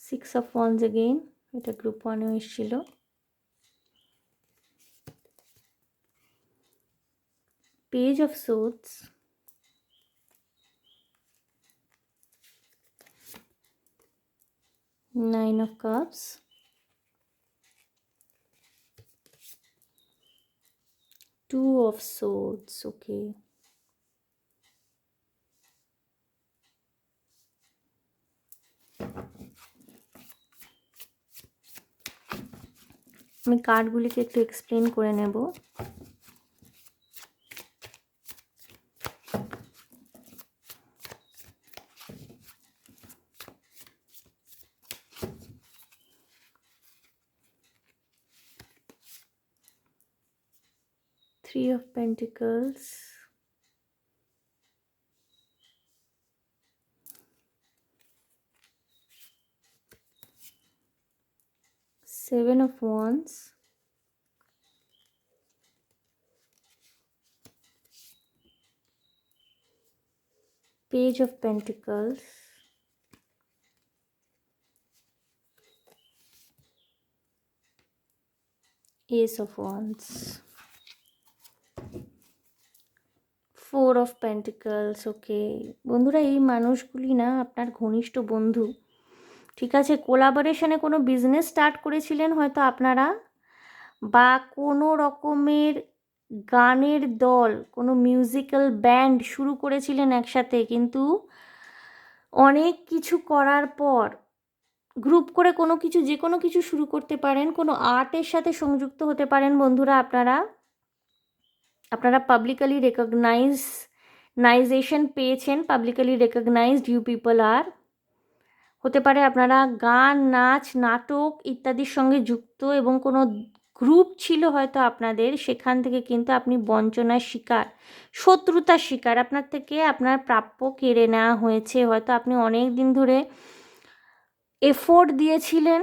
সিক্স অফ ওয়ান্স এগেইন, এটা গ্রুপ 1-এও এসেছিল। Page of swords, nine of cups, two of swords. Okay, আমি কার্ডগুলিকে একটু এক্সপ্লেন করে নেব। Three of Pentacles, Seven of Wands, Page of Pentacles, Ace of Wands, Four of Pentacles. ওকে বন্ধুরা, এই মানুষগুলি না আপনার ঘনিষ্ঠ বন্ধু, ঠিক আছে? কোলাবোরেশনে কোনো বিজনেস স্টার্ট করেছিলেন হয়তো আপনারা, বা কোনো রকমের গানের দল, কোনো মিউজিক্যাল ব্যান্ড শুরু করেছিলেন একসাথে, কিন্তু অনেক কিছু করার পর গ্রুপ করে কোনো কিছু, যে কোনো কিছু শুরু করতে পারেন, কোনো আর্টের সাথে সংযুক্ত হতে পারেন বন্ধুরা। আপনারা পাবলিকলি রেকগনাইজেশন পেয়েছেন, পাবলিকলি রেকগনাইজড ইউ পিপল আর। হতে পারে আপনারা গান, নাচ, নাটক ইত্যাদির সঙ্গে যুক্ত এবং কোনো গ্রুপ ছিল হয়তো আপনাদের, সেখান থেকে কিন্তু আপনি বঞ্চনার শিকার, শত্রুতার শিকার, আপনার থেকে আপনার প্রাপ্য কেড়ে নেওয়া হয়েছে। হয়তো আপনি অনেক দিন ধরে এফোর্ট দিয়েছিলেন,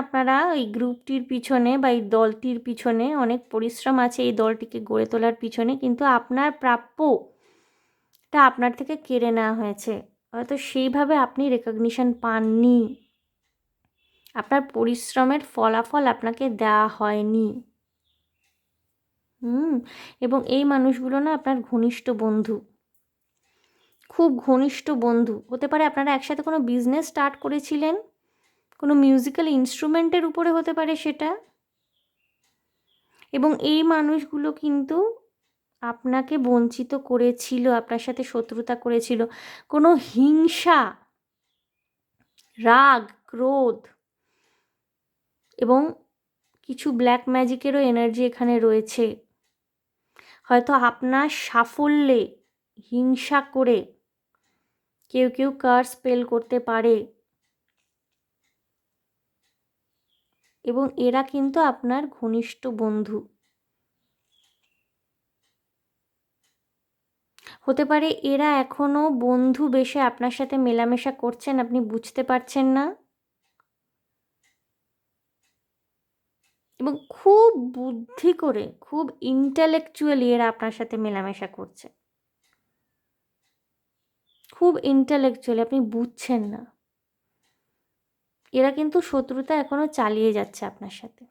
আপনারা এই গ্রুপটির পিছনে বা এই দলটির পিছনে অনেক পরিশ্রম আছে এই দলটিকে গড়ে তোলার পিছনে, কিন্তু আপনার প্রাপ্যটা আপনার থেকে কেড়ে নেওয়া হয়েছে। হয়তো সেইভাবে আপনি রেকগনিশন পাননি, আপনার পরিশ্রমের ফলাফল আপনাকে দেওয়া হয়নি। এবং এই মানুষগুলো না আপনার ঘনিষ্ঠ বন্ধু, খুব ঘনিষ্ঠ বন্ধু হতে পারে। আপনারা একসাথে কোনো বিজনেস স্টার্ট করেছিলেন, কোনো মিউজিক্যাল ইনস্ট্রুমেন্টের উপরে হতে পারে সেটা, এবং এই মানুষগুলো কিন্তু আপনাকে বঞ্চিত করেছিল, আপনার সাথে শত্রুতা করেছিল। কোনো হিংসা, রাগ, ক্রোধ এবং কিছু ব্ল্যাক ম্যাজিকেরও এনার্জি এখানে রয়েছে। হয়তো আপনার সাফল্যে হিংসা করে কেউ কেউ কার্স স্পেল করতে পারে, এবং এরা কিন্তু আপনার ঘনিষ্ঠ বন্ধু হতে পারে। এরা এখনও বন্ধু বেশে আপনার সাথে মেলামেশা করছেন, আপনি বুঝতে পারছেন না, এবং খুব বুদ্ধি করে, খুব ইন্টেলেকচুয়ালি এরা আপনার সাথে মেলামেশা করছে, খুব ইন্টেলেকচুয়ালি, আপনি বুঝছেন না। এরা কিন্তু শত্রুতা এখনও চালিয়ে যাচ্ছে আপনার সাথে,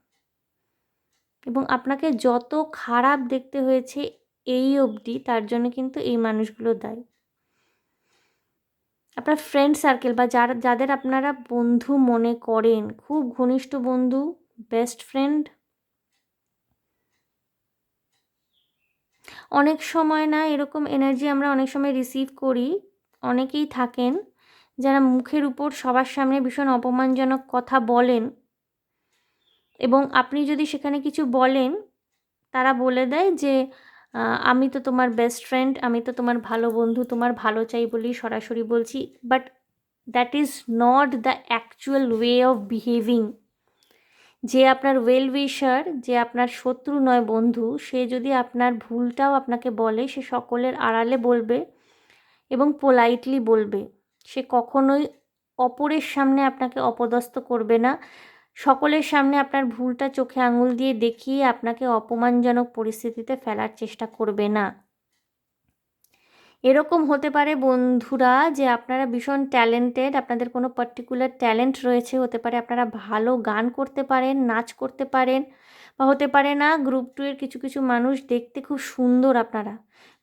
এবং আপনাকে যত খারাপ দেখতে হয়েছে এই অবধি, তার জন্য কিন্তু এই মানুষগুলো দায়ী। আপনার ফ্রেন্ড সার্কেল বা যাদের আপনারা বন্ধু মনে করেন, খুব ঘনিষ্ঠ বন্ধু, বেস্ট ফ্রেন্ড, অনেক সময় না এরকম এনার্জি আমরা অনেক সময় রিসিভ করি। অনেকেই থাকেন যারা মুখের উপর সবার সামনে ভীষণ অপমানজনক কথা বলেন, এবং আপনি যদি সেখানে কিছু বলেন, তারা বলে দেয় যে আমি তো তোমার বেস্ট ফ্রেন্ড, আমি তো তোমার ভালো বন্ধু, তোমার ভালো চাই বলি সরাসরি বলছি। But that is not the actual way of behaving. যে আপনার ওয়েল উইশার, যে আপনার শত্রু নয় বন্ধু, সে যদি আপনার ভুলটাও আপনাকে বলে, সে সকলের আড়ালে বলবে এবং পোলাইটলি বলবে। সে কখনোই অপরের সামনে আপনাকে অপদস্থ করবে না, সকলের সামনে আপনার ভুলটা চোখে আঙুল দিয়ে দেখিয়ে আপনাকে অপমানজনক পরিস্থিতিতে ফেলার চেষ্টা করবে না। এরকম হতে পারে বন্ধুরা যে আপনারা ভীষণ ট্যালেন্টেড, আপনাদের কোনো পার্টিকুলার ট্যালেন্ট রয়েছে, হতে পারে আপনারা ভালো গান করতে পারেন, নাচ করতে পারেন, বা হতে পারে না গ্রুপ 2 এর কিছু কিছু মানুষ দেখতে খুব সুন্দর, আপনারা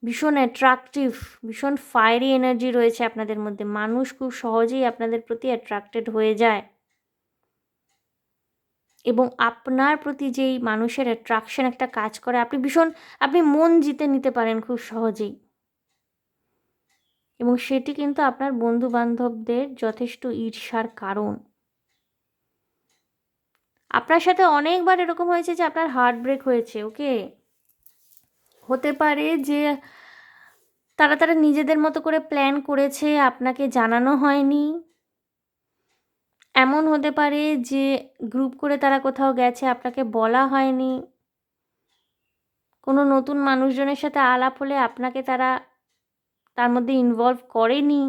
ভীষণ অ্যাট্রাকটিভ, ভীষণ ফায়ারি এনার্জি রয়েছে আপনাদের মধ্যে, মানুষ খুব সহজেই আপনাদের প্রতি অ্যাট্রাক্টেড হয়ে যায়, এবং আপনার প্রতি যেই মানুষের অ্যাট্রাকশন একটা কাজ করে, আপনি মন জিতে নিতে পারেন খুব সহজেই, এবং সেটি কিন্তু আপনার বন্ধুবান্ধবদের যথেষ্ট ঈর্ষার কারণ। আপনার সাথে অনেকবার এরকম হয়েছে যে আপনার হার্ট ব্রেক হয়েছে, ওকে? হতে পারে যে তারা নিজেদের মতো করে প্ল্যান করেছে, আপনাকে জানানো হয়নি। এমন হতে পারে যে গ্রুপ করে তারা কোথাও গেছে, আপনাকে বলা হয়নি। কোনো নতুন মানুষজনের সাথে আলাপ হলে আপনাকে তারা তার মধ্যে ইনভলভ করেনি,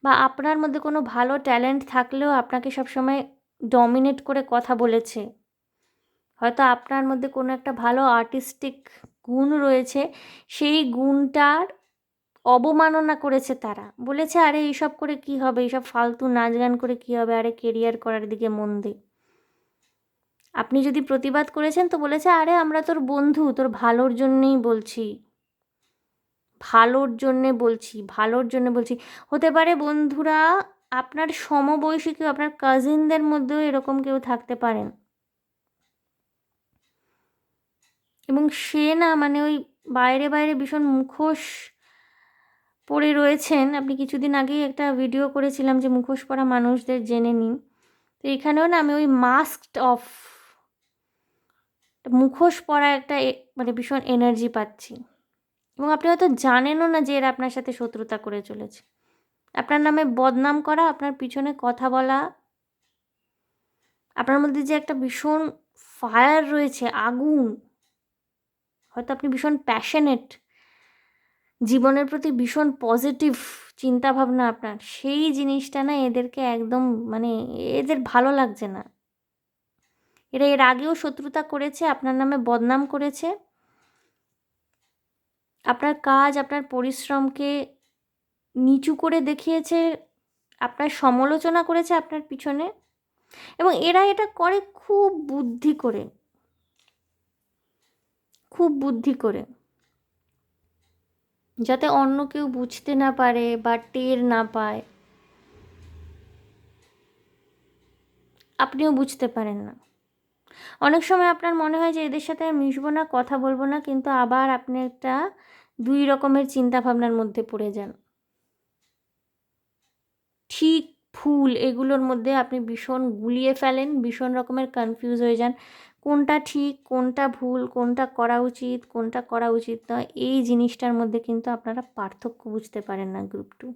বা আপনার মধ্যে কোনো ভালো ট্যালেন্ট থাকলেও আপনাকে সবসময় ডমিনেট করে কথা বলেছে। হয়তো আপনার মধ্যে কোনো একটা ভালো আর্টিস্টিক গুণ রয়েছে, সেই গুণটার অবমাননা করেছে তারা। বলেছে, আরে এইসব করে কী হবে, এইসব ফালতু নাচ গান করে কী হবে, আরে কেরিয়ার করার দিকে মন দে। আপনি যদি প্রতিবাদ করেছেন তো বলেছে, আরে আমরা তোর বন্ধু, তোর ভালোর জন্যেই বলছি, ভালোর জন্যে বলছি, ভালোর জন্য বলছি। হতে পারে বন্ধুরা আপনার সমবয়সী কেউ, আপনার কাজিনদের মধ্যেও এরকম কেউ থাকতে পারেন, এবং সে না মানে ওই বাইরে বাইরে ভীষণ মুখোশ পরে রয়েছেন। আপনি কিছুদিন আগেই একটা ভিডিও করেছিলাম যে মুখোশ পরা মানুষদের জেনে নিন। তো এখানেও না আমি ওই মাস্কড অফ, মুখোশ পরা একটা মানে ভীষণ এনার্জি পাচ্ছি, এবং আপনি হয়তো জানেনও না যে এরা আপনার সাথে শত্রুতা করে চলেছে। আপনার নামে বদনাম করা, আপনার পিছনে কথা বলা, আপনার মধ্যে যে একটা ভীষণ ফায়ার রয়েছে, আগুন, হয়তো আপনি ভীষণ প্যাশনেট, জীবনের প্রতি ভীষণ পজিটিভ চিন্তাভাবনা আপনার, সেই জিনিসটা না এদেরকে একদম মানে এদের ভালো লাগছে না। এরা এর আগেও শত্রুতা করেছে, আপনার নামে বদনাম করেছে, আপনার কাজ, আপনার পরিশ্রমকে নিচু করে দেখিয়েছে, আপনার সমালোচনা করেছে আপনার পিছনে, এবং এরা এটা করে খুব বুদ্ধি করে, খুব বুদ্ধি করে, যাতে অন্য কেউ বুঝতে না পারে বা টের না পায়, আপনিও বুঝতে পারেন না। অনেক সময় আপনার মনে হয় যে এদের সাথে মিশবো না, কথা বলবো না, কিন্তু আবার আপনি একটা 2 রকমের চিন্তাভাবনার মধ্যে পড়ে যান। ঠিক ভুল এগুলোর মধ্যে আপনি ভীষণ গুলিয়ে ফেলেন, ভীষণ রকমের কনফিউজ হয়ে যান, কোনটা ঠিক, কোনটা ভুল, কোনটা করা উচিত, কোনটা করা উচিত নয়, এই জিনিসটার মধ্যে কিন্তু আপনারা পার্থক্য বুঝতে পারেন না গ্রুপ 2।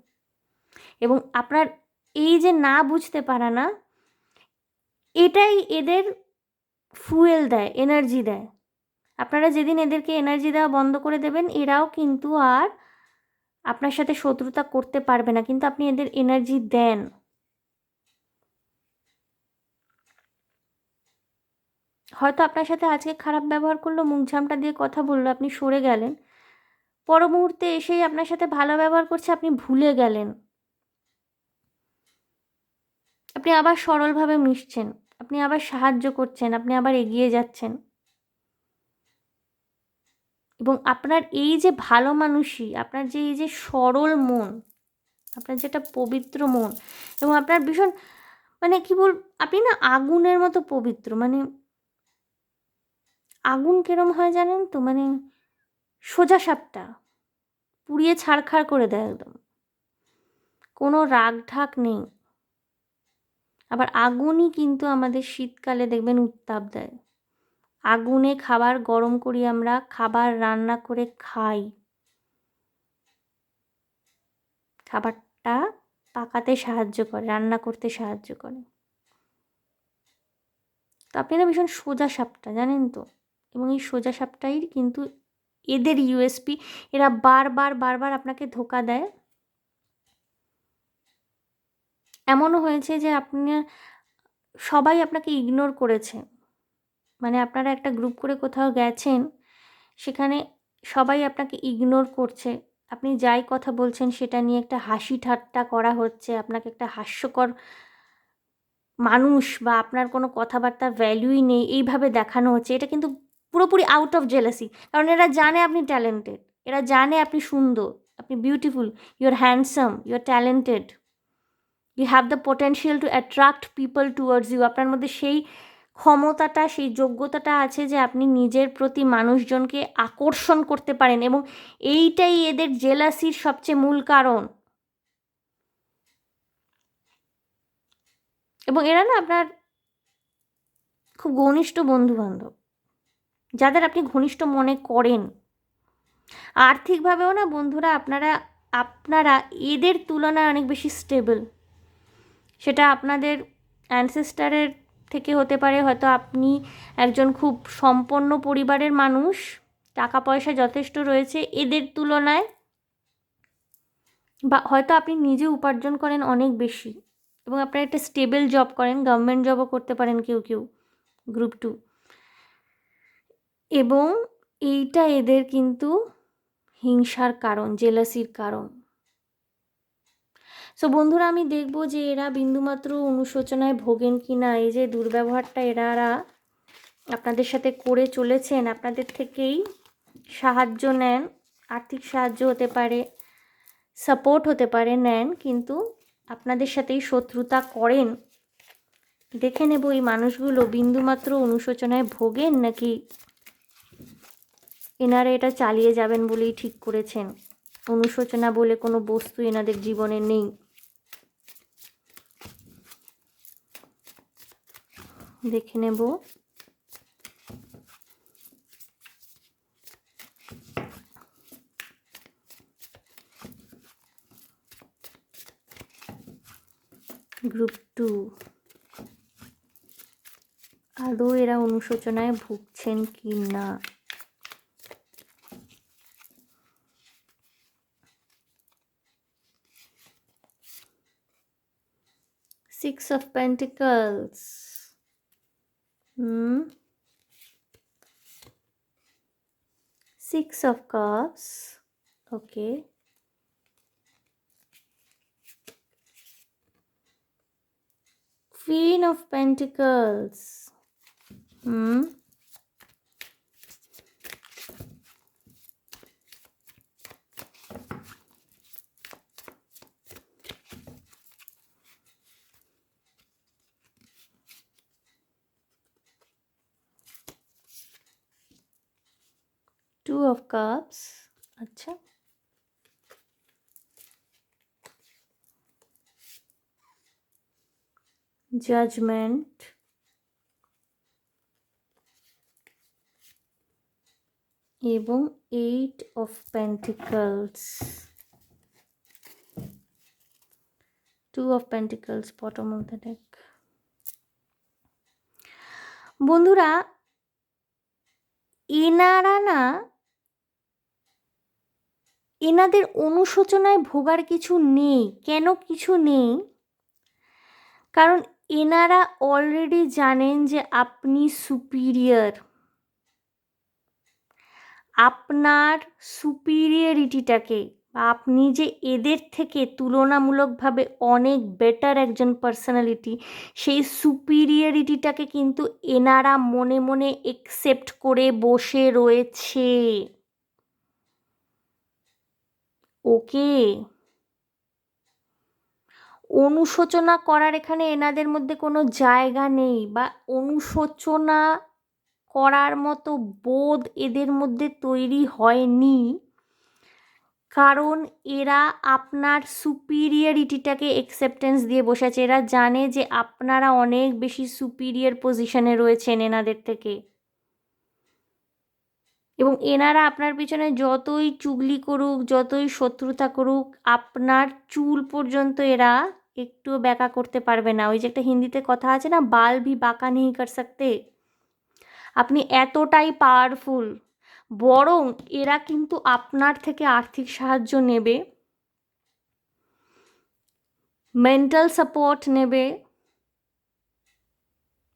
এবং আপনার এই যে না বুঝতে পারা না, এটাই এদের ফুয়েল দেয়, এনার্জি দেয়। আপনারা যেদিন এদেরকে এনার্জি দেওয়া বন্ধ করে দেবেন, এরাও কিন্তু আর আপনার সাথে শত্রুতা করতে পারবে না, কিন্তু আপনি এদের এনার্জি দেন। হয়তো আপনার সাথে আজকে খারাপ ব্যবহার করলো, মুখ ঝামটা দিয়ে কথা বললো, আপনি সরে গেলেন, পর মুহূর্তে এসেই আপনার সাথে ভালো ব্যবহার করছে, আপনি ভুলে গেলেন, আপনি আবার সরলভাবে মিশছেন, আপনি আবার সাহায্য করছেন, আপনি আবার এগিয়ে যাচ্ছেন। এবং আপনার এই যে ভালো মানুষই, আপনার যে এই যে সরল মন, আপনার যেটা পবিত্র মন, এবং আপনার ভীষণ মানে কি বল, আপনি না আগুনের মতো পবিত্র। মানে আগুন কেরম হয় জানেন তো, মানে সোজা সাপটা পুড়িয়ে ছারখার করে দেয় একদম, কোনো রাগ ঢাক নেই। আবার আগুনই কিন্তু আমাদের শীতকালে দেখবেন উত্তাপ দেয়। আগুনে খাবার গরম করি আমরা, খাবার রান্না করে খাই, খাবারটা পাকাতে সাহায্য করে, রান্না করতে সাহায্য করে। তো আপনি না ভীষণ সোজা সাপটা, জানেন তো। এবং এই সোজা সাপটাই কিন্তু এদের ইউএসপি। এরা বারবার বারবার আপনাকে ধোঁকা দেয়। এমনও হয়েছে যে সবাই আপনাকে ইগনোর করেছে। মানে আপনারা একটা গ্রুপ করে কোথাও গেছেন, সেখানে সবাই আপনাকে ইগনোর করছে, আপনি যাই কথা বলছেন সেটা নিয়ে একটা হাসি ঠাট্টা করা হচ্ছে, আপনাকে একটা হাস্যকর মানুষ বা আপনার কোনো কথাবার্তার ভ্যালুই নেই এইভাবে দেখানো হচ্ছে। এটা কিন্তু পুরোপুরি আউট অফ জেলাসি, কারণ এরা জানে আপনি ট্যালেন্টেড, এরা জানে আপনি সুন্দর, আপনি beautiful, you are handsome, you are talented, you have the potential to attract people towards you. আপনার মধ্যে সেই ক্ষমতাটা, সেই যোগ্যতাটা আছে যে আপনি নিজের প্রতি মানুষজনকে আকর্ষণ করতে পারেন, এবং এইটাই এদের জেলাসির সবচেয়ে মূল কারণ। এবং এরা না আপনার খুব ঘনিষ্ঠ বন্ধুবান্ধব, যাদের আপনি ঘনিষ্ঠ মনে করেন। আর্থিকভাবেও না বন্ধুরা, আপনারা আপনারা এদের তুলনায় অনেক বেশি স্টেবল। সেটা আপনাদের অ্যানসেস্টারের থেকে হতে পারে, হয়তো আপনি একজন খুব সম্পন্ন পরিবারের মানুষ, টাকা পয়সা যথেষ্ট রয়েছে এদের তুলনায়, বা হয়তো আপনি নিজে উপার্জন করেন অনেক বেশি, এবং আপনারা একটা স্টেবল জব করেন, গভর্নমেন্ট জবও করতে পারেন কেউ কেউ, গ্রুপ 2। এবং এইটা এদের কিন্তু হিংসার কারণ, জেলাসির কারণ। সো বন্ধুরা, আমি দেখব যে এরা বিন্দুমাত্র অনুশোচনায় ভোগেন কি না। এই যে দুর্ব্যবহারটা এরা আপনাদের সাথে করে চলেছেন, আপনাদের থেকেই সাহায্য নেন, আর্থিক সাহায্য হতে পারে, সাপোর্ট হতে পারে, নেন, কিন্তু আপনাদের সাথেই শত্রুতা করেন। দেখে নেব এই মানুষগুলো বিন্দুমাত্র অনুশোচনায় ভোগেন নাকি এনারা এটা চালিয়ে যাবেন বলেই ঠিক করেছেন। অনুশোচনা বলে কোনো বস্তু এনাদের জীবনে নেই। দেখে নেব। গ্রুপ 2, আদৌ এরা অনুশোচনায় ভুগছেন কি না। Six of Pentacles. Six of Cups. Okay. Queen of Pentacles. 2 of Cups. अच्छा, Judgment. এবং 8 of pentacles, 2 of pentacles bottom of the day. বন্ধুরা, এনারা না, এনাদের অনুশোচনায় ভোগার কিছু নেই। কেন কিছু নেই? কারণ এনারা অলরেডি জানেন যে আপনি সুপিরিয়র। আপনার সুপিরিয়রিটিটাকে, আপনি যে এদের থেকে তুলনামূলকভাবে অনেক বেটার একজন পার্সোনালিটি, সেই সুপিরিয়রিটিটাকে কিন্তু এনারা মনে মনে একসেপ্ট করে বসে রয়েছে। ওকে, অনুশোচনা করার এখানে এনাদের মধ্যে কোনো জায়গা নেই, বা অনুশোচনা করার মতো বোধ এদের মধ্যে তৈরি হয়নি, কারণ এরা আপনার সুপিরিয়রিটিটাকে একসেপ্টেন্স দিয়ে বসেছে। এরা জানে যে আপনারা অনেক বেশি সুপিরিয়র পজিশনে রয়েছেন এনাদের থেকে, এবং এনারা আপনার পিছনে যতই চুগলি করুক, যতই শত্রুতা করুক, আপনার চুল পর্যন্ত এরা একটুও ব্যাকা করতে পারবে না। ওই যে একটা হিন্দিতে কথা আছে না, বাল ভি বাঁকা নেই কর সকতে। আপনি এতটাই পাওয়ারফুল। বরং এরা কিন্তু আপনার থেকে আর্থিক সাহায্য নেবে, মেন্টাল সাপোর্ট নেবে,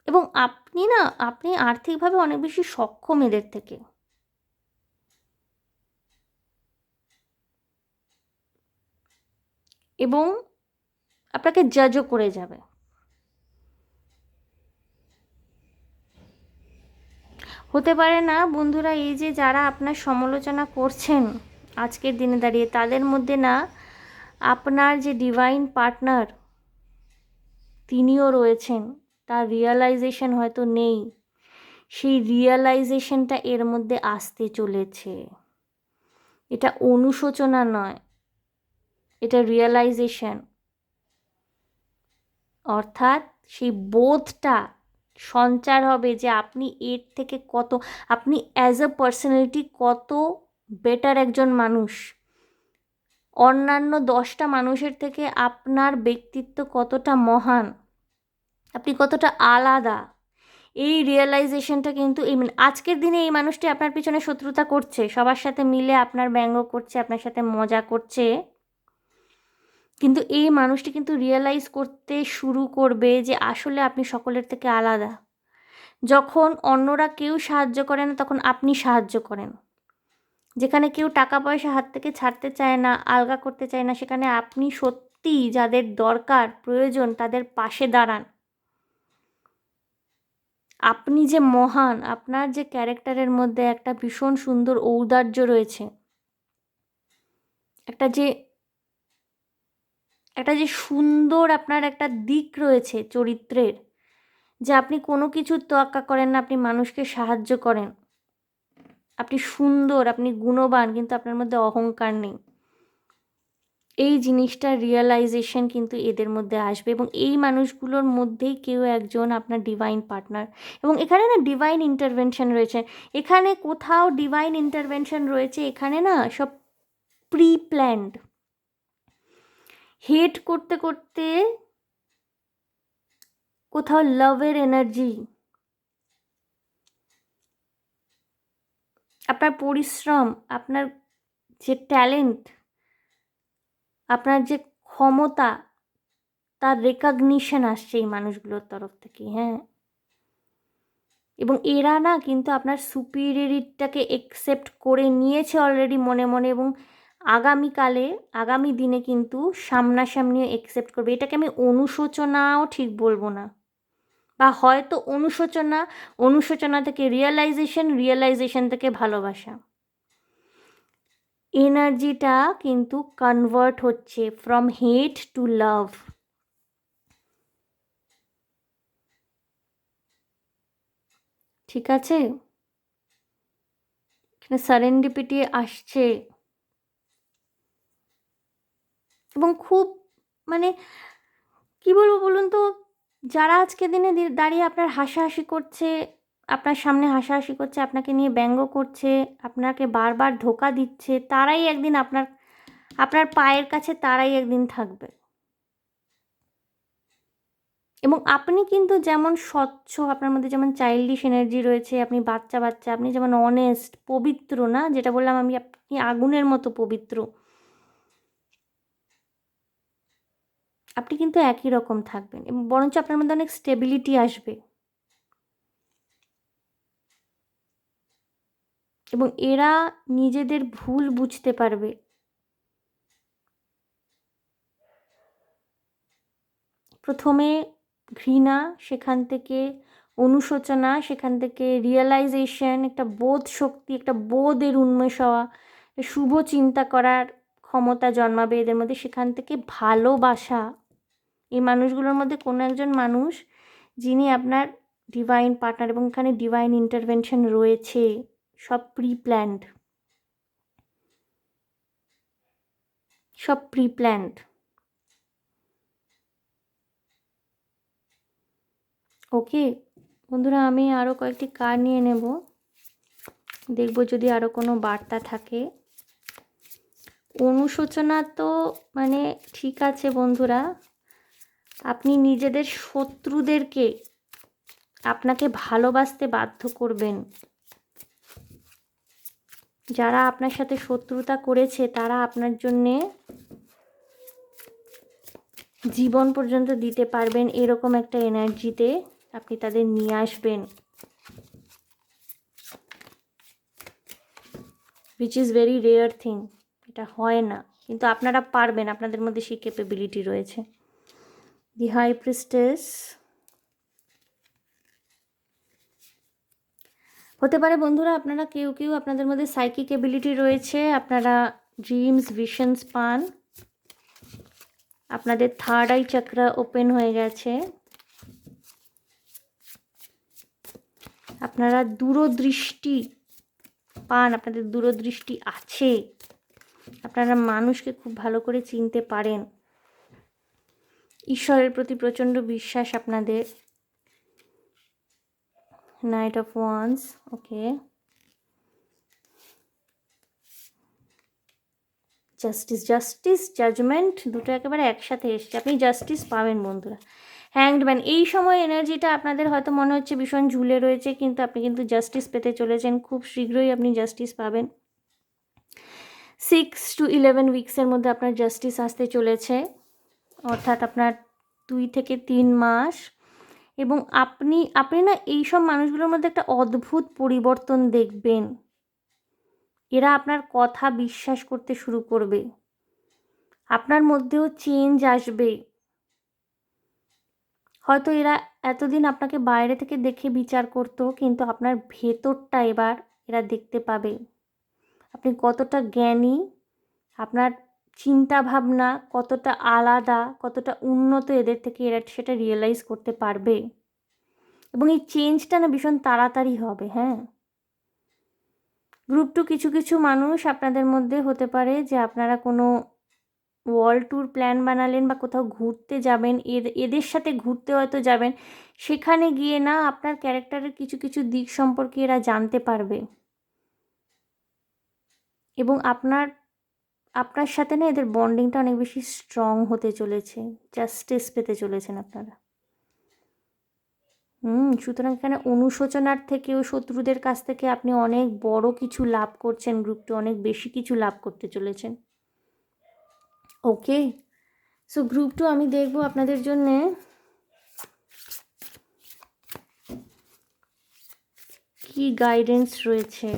এবং আপনি আর্থিকভাবে অনেক বেশি সক্ষম এদের থেকে। এবং আপনাকে জাজও করে যাবে। হতে পারে না বন্ধুরা, এই যে যারা আপনার সমালোচনা করছেন আজকের দিনে দাঁড়িয়ে, তাদের মধ্যে না আপনার যে ডিভাইন পার্টনার তিনিও রয়েছেন, তার রিয়েলাইজেশন হয়তো নেই। সেই রিয়েলাইজেশনটা এর মধ্যে আসতে চলেছে। এটা অনুশোচনা নয়, এটা রিয়েলাইজেশন। অর্থাৎ সেই বোধটা সঞ্চার হবে যে আপনি এর থেকে কত, আপনি অ্যাজ আ পার্সোনালিটি কত বেটার একজন মানুষ। অন্যান্য 10টা মানুষের থেকে আপনার ব্যক্তিত্ব কতটা মহান, আপনি কতটা আলাদা, এই রিয়েলাইজেশনটা কিন্তু এই আজকের দিনে এই মানুষটি আপনার পিছনে শত্রুতা করছে, সবার সাথে মিলে আপনার ব্যঙ্গ করছে, আপনার সাথে মজা করছে, কিন্তু এই মানুষটি কিন্তু রিয়েলাইজ করতে শুরু করবে যে আসলে আপনি সকলের থেকে আলাদা। যখন অন্যরা কেউ সাহায্য করে না, তখন আপনি সাহায্য করেন। যেখানে কেউ টাকা পয়সা হাত থেকে ছাড়তে চায় না, আলগা করতে চায় না, সেখানে আপনি সত্যি যাদের দরকার প্রয়োজন তাদের পাশে দাঁড়ান। আপনি যে মহান, আপনার যে ক্যারেক্টারের মধ্যে একটা ভীষণ সুন্দর ঔদার্য রয়েছে, একটা যে সুন্দর আপনার একটা দিক রয়েছে চরিত্রের, যে আপনি কোনো কিছুর তোয়াক্কা করেন না, আপনি মানুষকে সাহায্য করেন, আপনি সুন্দর, আপনি গুণবান, কিন্তু আপনার মধ্যে অহংকার নেই। এই জিনিসটার রিয়েলাইজেশন কিন্তু এদের মধ্যে আসবে, এবং এই মানুষগুলোর মধ্যেই কেউ একজন আপনার ডিভাইন পার্টনার। এবং এখানে না ডিভাইন ইন্টারভেনশন রয়েছে, এখানে কোথাও ডিভাইন ইন্টারভেনশন রয়েছে, এখানে না সব প্রি প্ল্যান্ড। হেট করতে করতে কোথাও লাভের এনার্জি, আপনার পরিশ্রম, আপনার যে ট্যালেন্ট, আপনার যে ক্ষমতা, তার রেকগনিশন আসছে এই মানুষগুলোর তরফ থেকে। হ্যাঁ, এবং এরা না কিন্তু আপনার সুপিরিয়রিটিটাকে একসেপ্ট করে নিয়েছে অলরেডি মনে মনে, এবং আগামী দিনে কিন্তু সামনাসামনিও একসেপ্ট করবে। এটাকে আমি অনুশোচনাও ঠিক বলবো না, বা হয়তো অনুশোচনা থেকে রিয়েলাইজেশন থেকে ভালোবাসা, এনার্জিটা কিন্তু কনভার্ট হচ্ছে ফ্রম হেট টু লাভ। ঠিক আছে, এখানে সারেন্ডিপিটি আসছে, এবং খুব মানে কি বলবো বলুন তো, যারা আজকে দিনে দাঁড়িয়ে আপনার হাসাহাসি করছে, আপনার সামনে হাসাহাসি করছে, আপনাকে নিয়ে ব্যঙ্গ করছে, আপনাকে বারবার ধোঁকা দিচ্ছে, তারাই একদিন আপনার পায়ের কাছে তারাই একদিন থাকবে। এবং আপনি কিন্তু যেমন স্বচ্ছ, আপনার মধ্যে যেমন চাইল্ডিশ এনার্জি রয়েছে, আপনি বাচ্চা বাচ্চা, আপনি যেমন অনেস্ট, পবিত্র না, যেটা বললাম আমি, আপনি আগুনের মতো পবিত্র, আপনি কিন্তু একই রকম থাকবেন এবং বরঞ্চ আপনার মধ্যে অনেক স্টেবিলিটি আসবে। এবং এরা নিজেদের ভুল বুঝতে পারবে। প্রথমে ঘৃণা, সেখান থেকে অনুশোচনা, সেখান থেকে রিয়েলাইজেশন, একটা বোধ শক্তি, একটা বোধের উন্মেষ হওয়া, শুভ চিন্তা করার ক্ষমতা জন্মাবে এদের মধ্যে, সেখান থেকে ভালোবাসা। এই মানুষগুলোর মধ্যে কোনো একজন মানুষ যিনি আপনার ডিভাইন পার্টনার, এবং এখানে ডিভাইন ইন্টারভেনশন রয়েছে, সব প্ল্যান্ড, সব প্ল্যান্ড। ওকে বন্ধুরা, আমি আরও কয়েকটি কার্ড নিয়ে নেব, দেখব যদি আরও কোনো বার্তা থাকে। অনুশোচনা তো মানে ঠিক আছে বন্ধুরা, আপনি নিজেদের শত্রুদেরকে আপনাকে ভালোবাসতে বাধ্য করবেন। যারা আপনার সাথে শত্রুতা করেছে তারা আপনার জন্যে জীবন পর্যন্ত দিতে পারবেন, এরকম একটা এনার্জিতে আপনি তাদের নিয়ে আসবেন, which is very rare thing. এটা হয় না, কিন্তু আপনারা পারবেন, আপনাদের মধ্যে সেই ক্যাপাবিলিটি রয়েছে। দি হাই প্রিস্টেস। হতে পারে বন্ধুরা আপনারা কেউ কেউ, আপনাদের মধ্যে সাইকিক এবিলিটি রয়েছে, আপনারা ড্রিমস ভিশনস পান, আপনাদের থার্ড আই চক্র ওপেন হয়ে গেছে, আপনারা দূরদৃষ্টি পান, আপনাদের দূরদৃষ্টি আছে, আপনারা মানুষকে খুব ভালো করে চিনতে পারেন, ঈশ্বরের প্রতি প্রচণ্ড বিশ্বাস আপনাদের। Knight of wands. Okay, justice judgement দুটো একেবারে একসাথে এসছে, আপনি জাস্টিস পাবেন বন্ধুরা। হ্যাংড ম্যান, এই সময় এনার্জিটা আপনাদের হয়তো মনে হচ্ছে ভীষণ ঝুলে রয়েছে, কিন্তু আপনি কিন্তু জাস্টিস পেতে চলেছেন, খুব শীঘ্রই আপনি জাস্টিস পাবেন। 6 to 11 উইক্সের মধ্যে আপনার জাস্টিস আসতে চলেছে, অর্থাৎ আপনার 2 থেকে 3 মাস। এবং আপনি না এই সব মানুষগুলোর মধ্যে একটা অদ্ভুত পরিবর্তন দেখবেন। এরা আপনার কথা বিশ্বাস করতে শুরু করবে, আপনার মধ্যেও চেঞ্জ আসবে। হয়তো এরা এতদিন আপনাকে বাইরে থেকে দেখে বিচার করতো, কিন্তু আপনার ভেতরটা এবার এরা দেখতে পাবে, আপনি কতটা জ্ঞানী, আপনার চিন্তা ভাবনা কতটা আলাদা, কতটা উন্নত এদের থেকে, এরা সেটা রিয়েলাইজ করতে পারবে। এবং এই চেঞ্জটা না ভীষণ তাড়াতাড়ি হবে। হ্যাঁ, গ্রুপ 2 কিছু কিছু মানুষ আপনাদের মধ্যে হতে পারে যে আপনারা কোনো ওয়ার্ল্ড ট্যুর প্ল্যান বানালেন বা কোথাও ঘুরতে যাবেন, এদের সাথে ঘুরতে হয়তো যাবেন, সেখানে গিয়ে না আপনার ক্যারেক্টারের কিছু কিছু দিক সম্পর্কে এরা জানতে পারবে, এবং আপনার সাথে না এদের বন্ডিংটা অনেক বেশি স্ট্রং হতে চলেছে, জাস্টিস পেতে চলেছেন আপনারা। সুতরাং এখানে অনুশোচনার থেকেও, শত্রুদের কাছ থেকে আপনি অনেক বড় কিছু লাভ করছেন, গ্রুপটি অনেক বেশি কিছু লাভ করতে চলেছেন। ওকে, সো গ্রুপ 2 আমি দেখব আপনাদের জন্যে কি গাইডেন্স রয়েছে।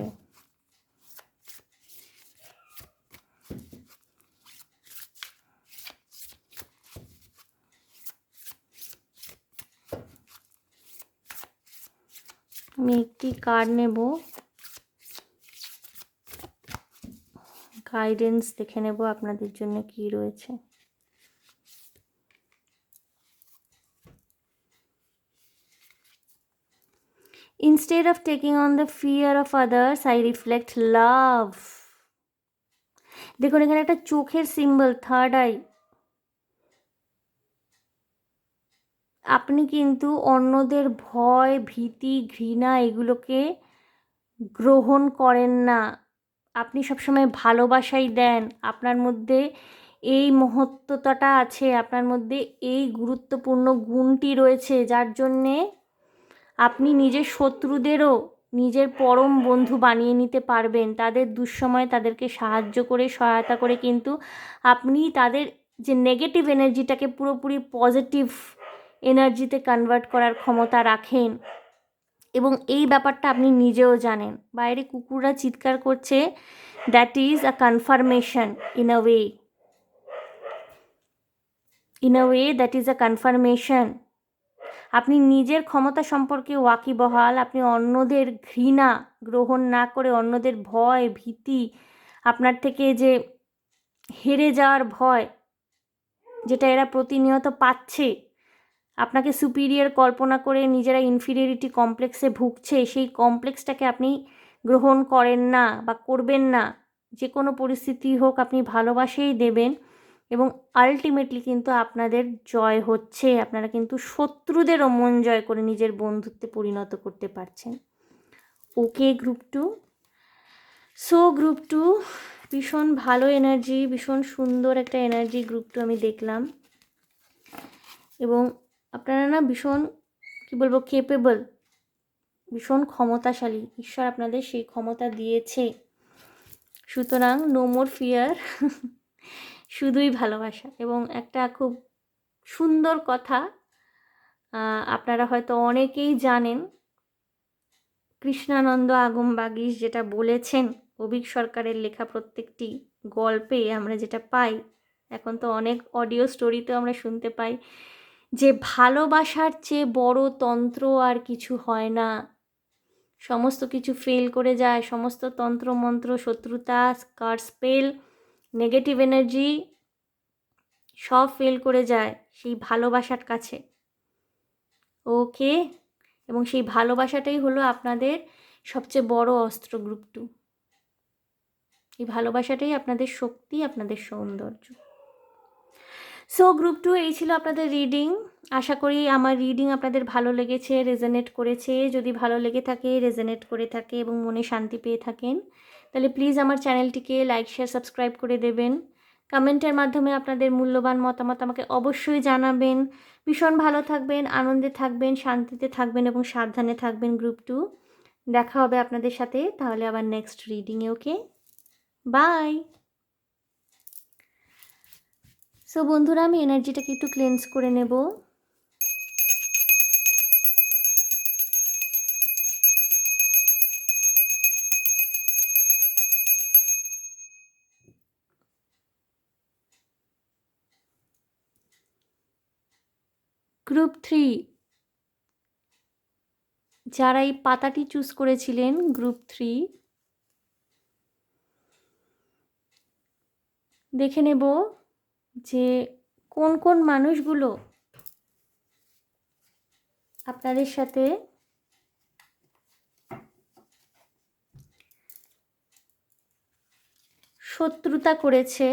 আমি একটি কার্ড নেব, গাইডেন্স দেখে নেব আপনাদের জন্য কি রয়েছে। Instead of taking on the fear of others, I reflect love. দেখুন এখানে একটা চোখের সিম্বল, থার্ড আই। আপনি কিন্তু অন্যদের ভয়, ভীতি, ঘৃণা এগুলোকে গ্রহণ করেন না। আপনি সবসময় ভালোবাসাই দেন। আপনার মধ্যে এই মহত্ত্বতাটা আছে, আপনার মধ্যে এই গুরুত্বপূর্ণ গুণটি রয়েছে, যার জন্যে আপনি নিজের শত্রুদেরও নিজের পরম বন্ধু বানিয়ে নিতে পারবেন। তাদের দুঃসময়ে তাদেরকে সাহায্য করে, সহায়তা করে কিন্তু আপনি তাদের যে নেগেটিভ এনার্জিটাকে পুরোপুরি পজিটিভ এনার্জিতে কনভার্ট করার ক্ষমতা রাখেন, এবং এই ব্যাপারটা আপনি নিজেও জানেন। বাইরে কুকুররা চিৎকার করছে, that is a confirmation in a way, that is a confirmation. আপনি নিজের ক্ষমতা সম্পর্কে ওয়াকিবহাল, আপনি অন্যদের ঘৃণা গ্রহণ না করে, অন্যদের ভয়, ভীতি, আপনার থেকে যে হেরে যাওয়ার ভয় যেটা এরা প্রতিনিয়ত পাচ্ছে, আপনাকে সুপিরিয়র কল্পনা করে নিজেরা ইনফিরিয়রিটি কমপ্লেক্সে ভুগছে, সেই কমপ্লেক্সটাকে আপনি গ্রহণ করেন না বা করবেন না। যে কোনো পরিস্থিতি হোক আপনি ভালোবাসেই দেবেন, এবং আলটিমেটলি কিন্তু আপনাদের জয় হচ্ছে। আপনারা কিন্তু শত্রুদেরও মন জয় করে নিজের বন্ধুত্বে পরিণত করতে পারছেন। Okay group two, so group two ভীষণ ভালো এনার্জি, ভীষণ সুন্দর একটা এনার্জি গ্রুপ টু আমি দেখলাম। এবং আপনারা না ভীষণ কী বলবো, কেপেবল, ভীষণ ক্ষমতাশালী। ঈশ্বর আপনাদের সেই ক্ষমতা দিয়েছে। সুতরাং নো মোর ফিয়ার, শুধুই ভালোবাসা। এবং একটা খুব সুন্দর কথা আপনারা হয়তো অনেকেই জানেন, কৃষ্ণানন্দ আগমবাগীশ যেটা বলেছেন, অভীক সরকারের লেখা প্রত্যেকটি গল্পে আমরা যেটা পাই, এখন তো অনেক অডিও স্টোরিতেও আমরা শুনতে পাই, যে ভালোবাসার চেয়ে বড় তন্ত্র আর কিছু হয় না। সমস্ত কিছু ফেল করে যায়, সমস্ত তন্ত্রমন্ত্র, শত্রুতা, কার স্পেল, নেগেটিভ এনার্জি সব ফেল করে যায় সেই ভালোবাসার কাছে। ওকে, এবং সেই ভালোবাসাটাই হলো আপনাদের সবচেয়ে বড় অস্ত্র গ্রুপ টু। এই ভালোবাসাটাই আপনাদের শক্তি, আপনাদের সৌন্দর্য। সো গ্রুপ টু, এই ছিল আপনাদের রিডিং। আশা করি আমার রিডিং আপনাদের ভালো লেগেছে, রেজোনেট করেছে। যদি ভালো লেগে থাকে, রেজোনেট করে থাকে এবং মনে শান্তি পেয়ে থাকেন, তাহলে প্লিজ আমার চ্যানেলটিকে লাইক, শেয়ার, সাবস্ক্রাইব করে দেবেন। কমেন্টের মাধ্যমে আপনাদের মূল্যবান মতামত আমাকে অবশ্যই জানাবেন। ভীষণ ভালো থাকবেন, আনন্দে থাকবেন, শান্তিতে থাকবেন এবং সাবধানে থাকবেন গ্রুপ টু। দেখা হবে আপনাদের সাথে তাহলে আবার নেক্সট রিডিংয়ে। Okay, bye. সো বন্ধুরা, আমি এনার্জিটাকে একটু ক্লেন্স করে নেব। গ্রুপ থ্রি, যারা এই পাতাটি চুজ করেছিলেন, গ্রুপ থ্রি, দেখে নেব যে কোন কোন মানুষগুলো আপনাদের সাথে শত্রুতা করেছে,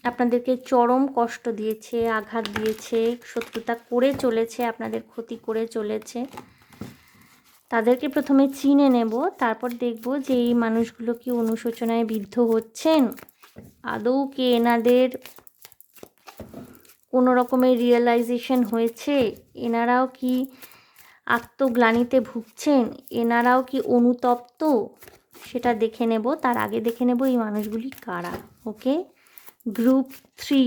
আপনাদেরকে চরম কষ্ট দিয়েছে, আঘাত দিয়েছে, শত্রুতা করে চলেছে, আপনাদের ক্ষতি করে চলেছে। তাদেরকে প্রথমে চিনে নেব, তারপর দেখব যে এই মানুষগুলো কি অনুশোচনায় বিদ্ধ হচ্ছেন, আদৌ কি এনাদের কোনো রকমের রিয়েলাইজেশন হয়েছে, এনারাও কি আত্মগ্লানিতে ভুগছেন, এনারাও কি অনুতপ্ত, সেটা দেখে নেব। তার আগে দেখে নেব এই মানুষগুলি কারা। ওকে, গ্রুপ থ্রি,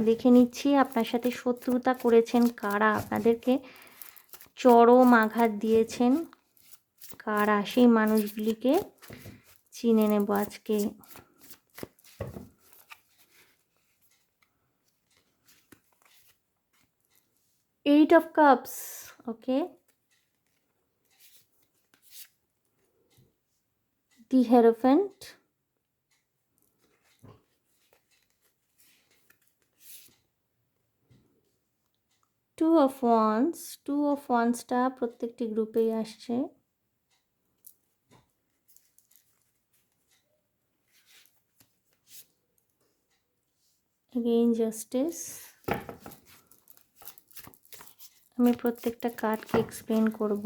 দেখে নিচ্ছি আপনার সাথে শত্রুতা করেছেন কারা, আপনাদেরকে চরম আঘাত দিয়েছেন কারা, সেই মানুষগুলিকে চিনে নেব আজকে। Eight of cups, okay, the hierophant, two of wands. Two of ওয়ান্সটা প্রত্যেকটি গ্রুপেই আসছে। এগেইন জাস্টিস, আমি প্রত্যেকটা কার্ডকে এক্সপ্লেন করব।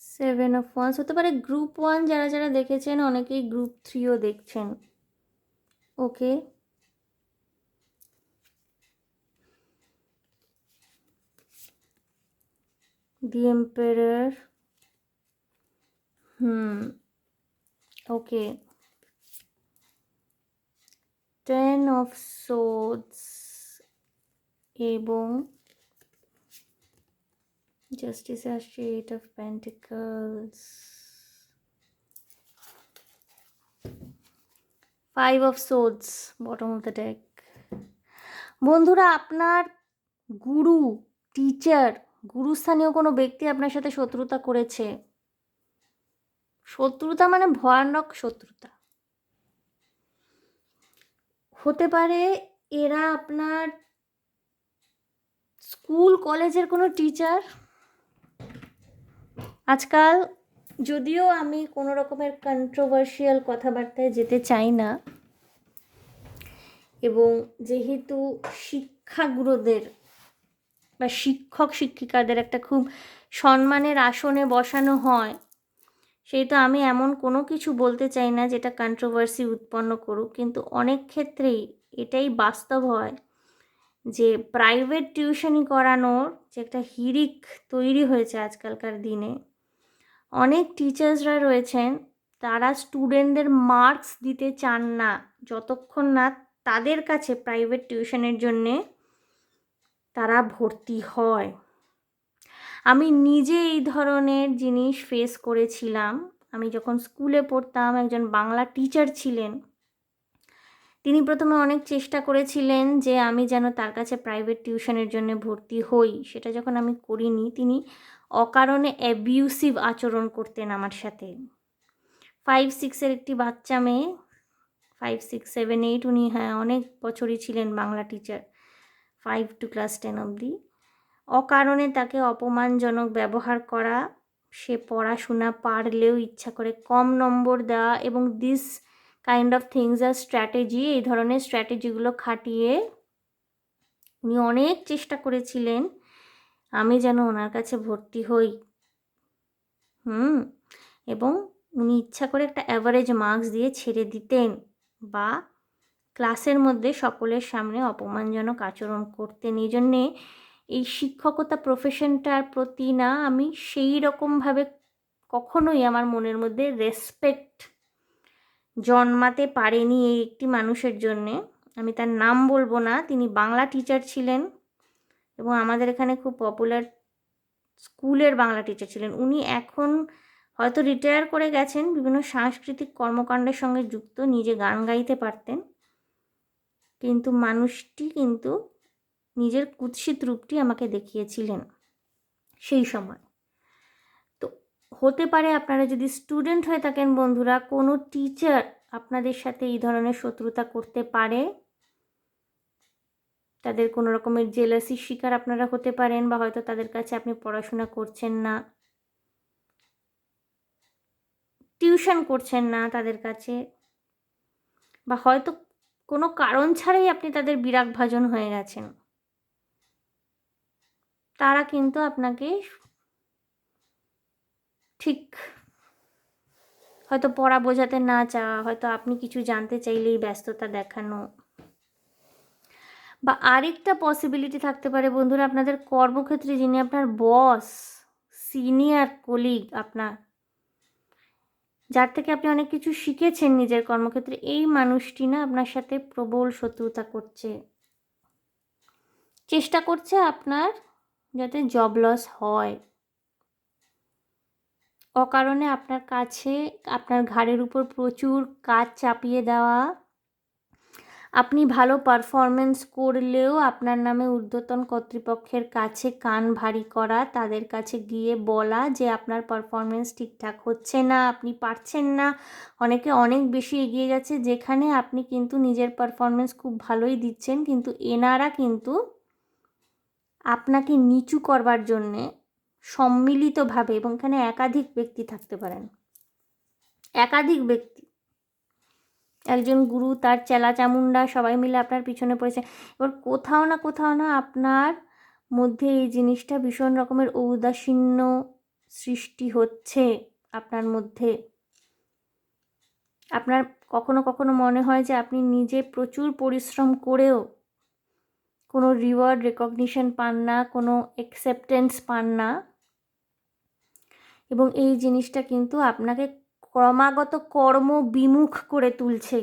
সেভেন অফ ওয়ান্স হতে পারে গ্রুপ 1 যারা যারা দেখেছেন, অনেকেই গ্রুপ 3ও দেখছেন। ওকে, দি এম্পারার, ওকে, 10 অফ সোর্ডস এবং জাস্টিস আসছে 8 of pentacles, 5 of swords, bottom of the day. বন্ধুরা, আপনার গুরু, টিচার, গুরুস্থানীয় কোনো ব্যক্তি আপনার সাথে শত্রুতা করেছে। শত্রুতা মানে ভয়ানক শত্রুতা হতে পারে। এরা আপনার স্কুল কলেজের কোনো টিচার। আজকাল যদিও আমি কোনো রকমের কন্ট্রোভার্সিয়াল কথাবার্তায় যেতে চাই না, এবং যেহেতু শিক্ষাগুরুদের বা শিক্ষক শিক্ষিকাদের একটা খুব সম্মানের আসনে বসানো হয়, সেহেতু আমি এমন কোনো কিছু বলতে চাই না যেটা কন্ট্রোভার্সি উৎপন্ন করুক। কিন্তু অনেক ক্ষেত্রেই এটাই বাস্তব হয় যে প্রাইভেট টিউশনি করানোর যে একটা হিড়িক তৈরি হয়েছে আজকালকার দিনে, অনেক টিচার্সরা রয়েছেন তারা স্টুডেন্টদের মার্কস দিতে চান না যতক্ষণ না তাদের কাছে প্রাইভেট টিউশনের জন্যে তারা ভর্তি হয়। আমি নিজে এই ধরনের জিনিস ফেস করেছিলাম। আমি যখন স্কুলে পড়তাম, একজন বাংলা টিচার ছিলেন, তিনি প্রথমে অনেক চেষ্টা করেছিলেন যে আমি যেন তার কাছে প্রাইভেট টিউশনের জন্য ভর্তি হই। সেটা যখন আমি করিনি, তিনি অকারণে অ্যাবিউসিভ আচরণ করতেন আমার সাথে। 5-6-এর একটি বাচ্চা মেয়ে, 5-6-7-8, উনি অনেক বছরই ছিলেন বাংলা টিচার, 5 to class 10 অবধি। অকারণে তাকে অপমানজনক ব্যবহার করা, সে পড়াশোনা পারলেও ইচ্ছা করে কম নম্বর দেওয়া, এবং দিস কাইন্ড অফ থিংস আর স্ট্র্যাটেজি, এই ধরনের স্ট্র্যাটেজিগুলো খাটিয়ে উনি অনেক চেষ্টা করেছিলেন আমি যেন ওনার কাছে ভর্তি হই। এবং উনি ইচ্ছা করে একটা অ্যাভারেজ মার্কস দিয়ে ছেড়ে দিতেন, বা ক্লাসের মধ্যে সকলের সামনে অপমানজনক আচরণ করতেন। এই জন্যে এই শিক্ষকতা প্রফেশনটার প্রতি না আমি সেই রকমভাবে কখনোই আমার মনের মধ্যে রেসপেক্ট জন্মাতে পারেনি এই একটি মানুষের জন্যে। আমি তার নাম বলবো না, তিনি বাংলা টিচার ছিলেন এবং আমাদের এখানে খুব পপুলার স্কুলের বাংলা টিচার ছিলেন। উনি এখন হয়তো রিটায়ার করে গেছেন, বিভিন্ন সাংস্কৃতিক কর্মকাণ্ডের সঙ্গে যুক্ত, নিজে গান গাইতে পারতেন, কিন্তু মানুষটি কিন্তু নিজের কুৎসিত রূপটি আমাকে দেখিয়েছিলেন সেই সময়। তো হতে পারে আপনারা যদি স্টুডেন্ট হয়ে থাকেন বন্ধুরা, কোনো টিচার আপনাদের সাথে এই ধরনের শত্রুতা করতে পারে। তাদের কোনো রকমের জেলাসির শিকার আপনারা হতে পারেন, বা হয়তো তাদের কাছে আপনি পড়াশোনা করছেন না, টিউশন করছেন না তাদের কাছে, বা হয়তো কোনো কারণ ছাড়াই আপনি তাদের বিরাগভাজন হয়ে গেছেন। তারা কিন্তু আপনাকে ঠিক হয়তো পড়া বোঝাতে না চাওয়া, হয়তো আপনি কিছু জানতে চাইলেই ব্যস্ততা দেখানো, বা আরেকটা পসিবিলিটি থাকতে পারে বন্ধুরা, আপনাদের কর্মক্ষেত্রে যিনি আপনার বস, সিনিয়র কলিগ, আপনার যার থেকে আপনি অনেক কিছু শিখেছেন নিজের কর্মক্ষেত্রে, এই মানুষটি না আপনার সাথে প্রবল শত্রুতা করছে, চেষ্টা করছে আপনার যাতে জব লস হয়। অকারণে আপনার কাছে আপনার ঘাড়ের উপর প্রচুর কাজ চাপিয়ে দেওয়া, আপনি ভালো পারফরমেন্স করলেও আপনার নামে ঊর্ধ্বতন কর্তৃপক্ষের কাছে কান ভারী করা, তাদের কাছে গিয়ে বলা যে আপনার পারফরমেন্স ঠিকঠাক হচ্ছে না, আপনি পারছেন না। অনেকে অনেক বেশি এগিয়ে যাচ্ছে, যেখানে আপনি কিন্তু নিজের পারফরমেন্স খুব ভালোই দিচ্ছেন, কিন্তু এনারা কিন্তু আপনাকে নিচু করবার জন্যে সম্মিলিতভাবে, এবং এখানে একাধিক ব্যক্তি থাকতে পারেন, একাধিক ব্যক্তি, একজন গুরু, তার চেলা চামুন্ডা সবাই মিলে আপনার পিছনে পড়েছে। এবার কোথাও না আপনার মধ্যে এই জিনিসটা ভীষণ রকমের ঔদাসীন্য সৃষ্টি হচ্ছে আপনার মধ্যে। আপনার কখনো কখনো মনে হয় যে আপনি নিজে প্রচুর পরিশ্রম করেও কোনো রিওয়ার্ড রেকগনিশন পান না, কোনো অ্যাকসেপ্টেন্স পান না, এবং এই জিনিসটা কিন্তু আপনাকে ক্রমাগত কর্মবিমুখ করে তুলছে।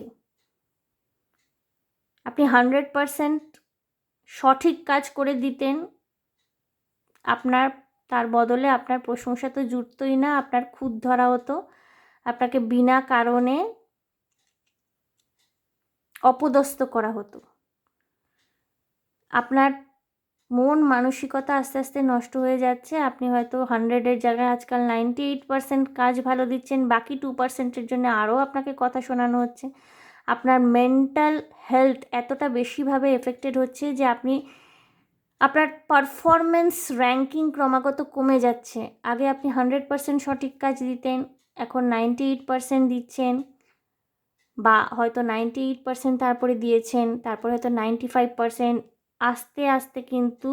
আপনি 100% সঠিক কাজ করে দিতেন, আপনার তার বদলে আপনার প্রশংসা তো জুটতই না, আপনার খুঁত ধরা হতো, আপনাকে বিনা কারণে অপদস্থ করা হতো। আপনার মন মানসিকতা আস্তে আস্তে নষ্ট হয়ে যাচ্ছে। আপনি হয়তো 100-এর জায়গায় আজকাল 98% কাজ ভালো দিচ্ছেন, বাকি 2%-এর জন্য আরও আপনাকে কথা শোনানো হচ্ছে। আপনার মেন্টাল হেলথ এতটা বেশিভাবে এফেক্টেড হচ্ছে যে আপনার পারফরমেন্স র্যাঙ্কিং ক্রমাগত কমে যাচ্ছে। আগে আপনি 100% সঠিক কাজ দিতেন, এখন 98% দিচ্ছেন, বা হয়তো 98% তারপরে দিয়েছেন, তারপরে হয়তো 95%। আস্তে আস্তে কিন্তু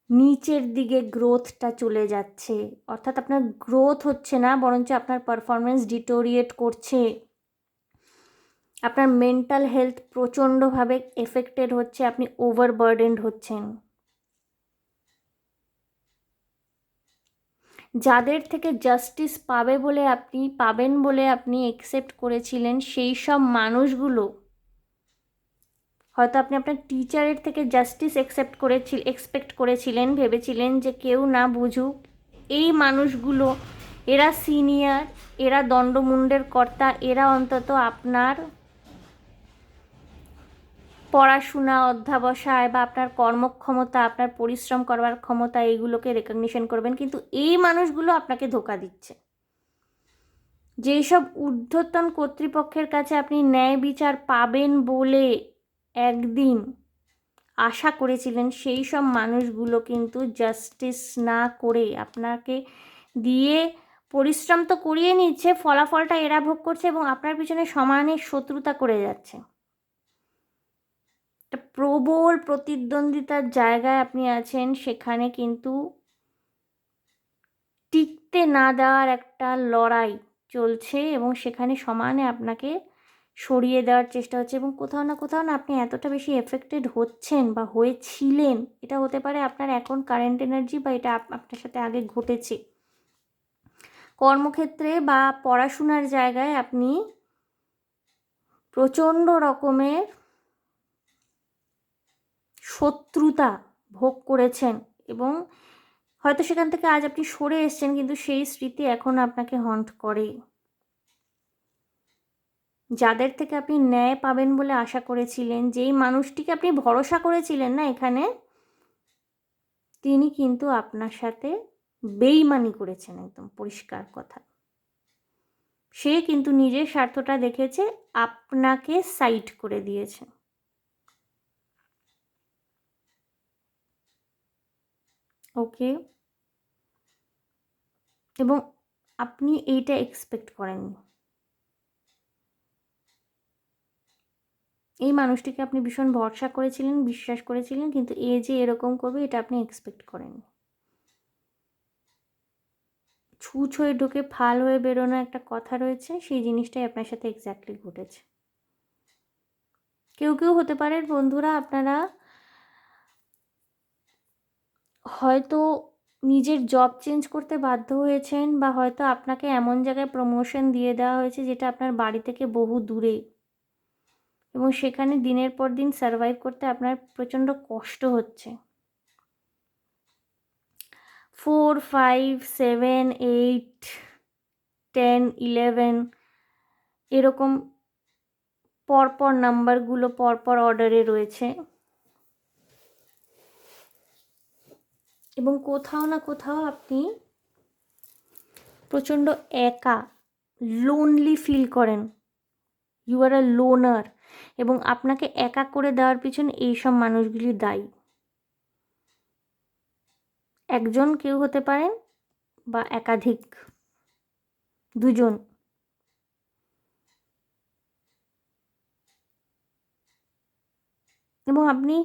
নিচের দিকে গ্রোথটা চলে যাচ্ছে, অর্থাৎ আপনার গ্রোথ হচ্ছে না, বরঞ্চ আপনার পারফরমেন্স ডিটোরিয়েট করছে। আপনার মেন্টাল হেলথ প্রচণ্ডভাবে এফেক্টেড হচ্ছে, আপনি ওভারবার্ডেন্ড হচ্ছেন। যাদের থেকে জাস্টিস পাবেন বলে আপনি একসেপ্ট করেছিলেন, সেই সব মানুষগুলো, হয়তো আপনি আপনার টিচারের থেকে জাস্টিস এক্সপেক্ট করেছিলেন, ভেবেছিলেন যে কেউ না বুঝুক, এই মানুষগুলো, এরা সিনিয়র, এরা দণ্ডমুণ্ডের কর্তা, এরা অন্তত আপনার পড়াশোনা, অধ্যাবসায় বা আপনার কর্মক্ষমতা, আপনার পরিশ্রম করবার ক্ষমতা, এইগুলোকে রেকগনিশন করবেন। কিন্তু এই মানুষগুলো আপনাকে ধোঁকা দিচ্ছে। যেই সব ঊর্ধ্বতন কর্তৃপক্ষের কাছে আপনি ন্যায় বিচার পাবেন বলে একদিন আশা করেছিলেন, সেই সব মানুষগুলো কিন্তু জাস্টিস না করে আপনাকে দিয়ে পরিশ্রম তো করিয়ে নিচ্ছে, ফলাফলটা এরা ভোগ করছে এবং আপনার পিছনে সমানে শত্রুতা করে যাচ্ছে। একটা প্রবল প্রতিদ্বন্দ্বিতার জায়গায় আপনি আছেন, সেখানে কিন্তু টিকতে না দেওয়ার একটা লড়াই চলছে, এবং সেখানে সমানে আপনাকে সরিয়ে দেওয়ার চেষ্টা হচ্ছে। এবং কোথাও না আপনি এতটা বেশি এফেক্টেড হচ্ছেন বা হয়েছিলেন, এটা হতে পারে আপনার এখন কারেন্ট এনার্জি, বা এটা আপনার সাথে আগে ঘটেছে। কর্মক্ষেত্রে বা পড়াশোনার জায়গায় আপনি প্রচণ্ড রকমের শত্রুতা ভোগ করেছেন, এবং হয়তো সেখান থেকে আজ আপনি সরে এসেছেন, কিন্তু সেই স্মৃতি এখন আপনাকে হন্ট করে। যাদের থেকে আপনি ন্যায় পাবেন বলে আশা করেছিলেন, যেই মানুষটিকে আপনি ভরসা করেছিলেন না এখানে, তিনি কিন্তু আপনার সাথে বেইমানি করেছেন, একদম পরিষ্কার কথা। সে কিন্তু নিজের স্বার্থটা দেখেছে, আপনাকে সাইড করে দিয়েছে। ওকে, এবং আপনি এইটা এক্সপেক্ট করেননি। এই মানুষটিকে আপনি ভীষণ ভরসা করেছিলেন, বিশ্বাস করেছিলেন, কিন্তু এ যে এরকম করবে এটা আপনি এক্সপেক্ট করেননি। ছুঁচ হয়ে ঢুকে ফাল হয়ে বেরোনো একটা কথা রয়েছে, সেই জিনিসটাই আপনার সাথে এক্স্যাক্টলি ঘটেছে। কেউ হতে পারে বন্ধুরা, আপনারা হয়তো নিজের জব চেঞ্জ করতে বাধ্য হয়েছেন, বা হয়তো আপনাকে এমন জায়গায় প্রমোশন দিয়ে দেওয়া হয়েছে যেটা আপনার বাড়ি থেকে বহু দূরে, এবং সেখানে দিনের পর দিন সার্ভাইভ করতে আপনার প্রচণ্ড কষ্ট হচ্ছে। 4, 5, 7, 8, 10, 11 এরকম পরপর নাম্বারগুলো পরপর অর্ডারে রয়েছে, এবং কোথাও না কোথাও আপনি প্রচণ্ড একা, লোনলি ফিল করেন। ইউ আর আ লোনার, এবং আপনাকে একা করে দেওয়ার পিছনে এইসব মানুষগুলি দায়ী। একজন কেউ হতে পারেন বা একাধিক, দুজন। এবং আপনি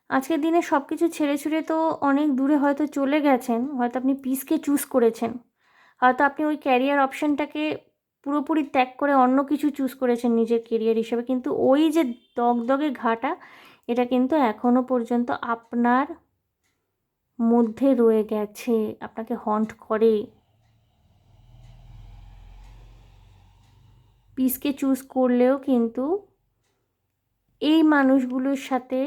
আজকের দিনে সব কিছু ছেড়ে ছুড়ে তো অনেক দূরে হয়তো চলে গেছেন, হয়তো আপনি পিসকে চুজ করেছেন, হয়তো আপনি ওই ক্যারিয়ার অপশানটাকে পুরোপুরি ত্যাগ করে অন্য কিছু চুজ করেছেন নিজের কেরিয়ার হিসেবে, কিন্তু ওই যে দগদগে ঘাটা, এটা কিন্তু এখনও পর্যন্ত আপনার মধ্যে রয়ে গেছে, আপনাকে হন্ট করে। পিসকে চুজ করলেও কিন্তু এই মানুষগুলোর সাথে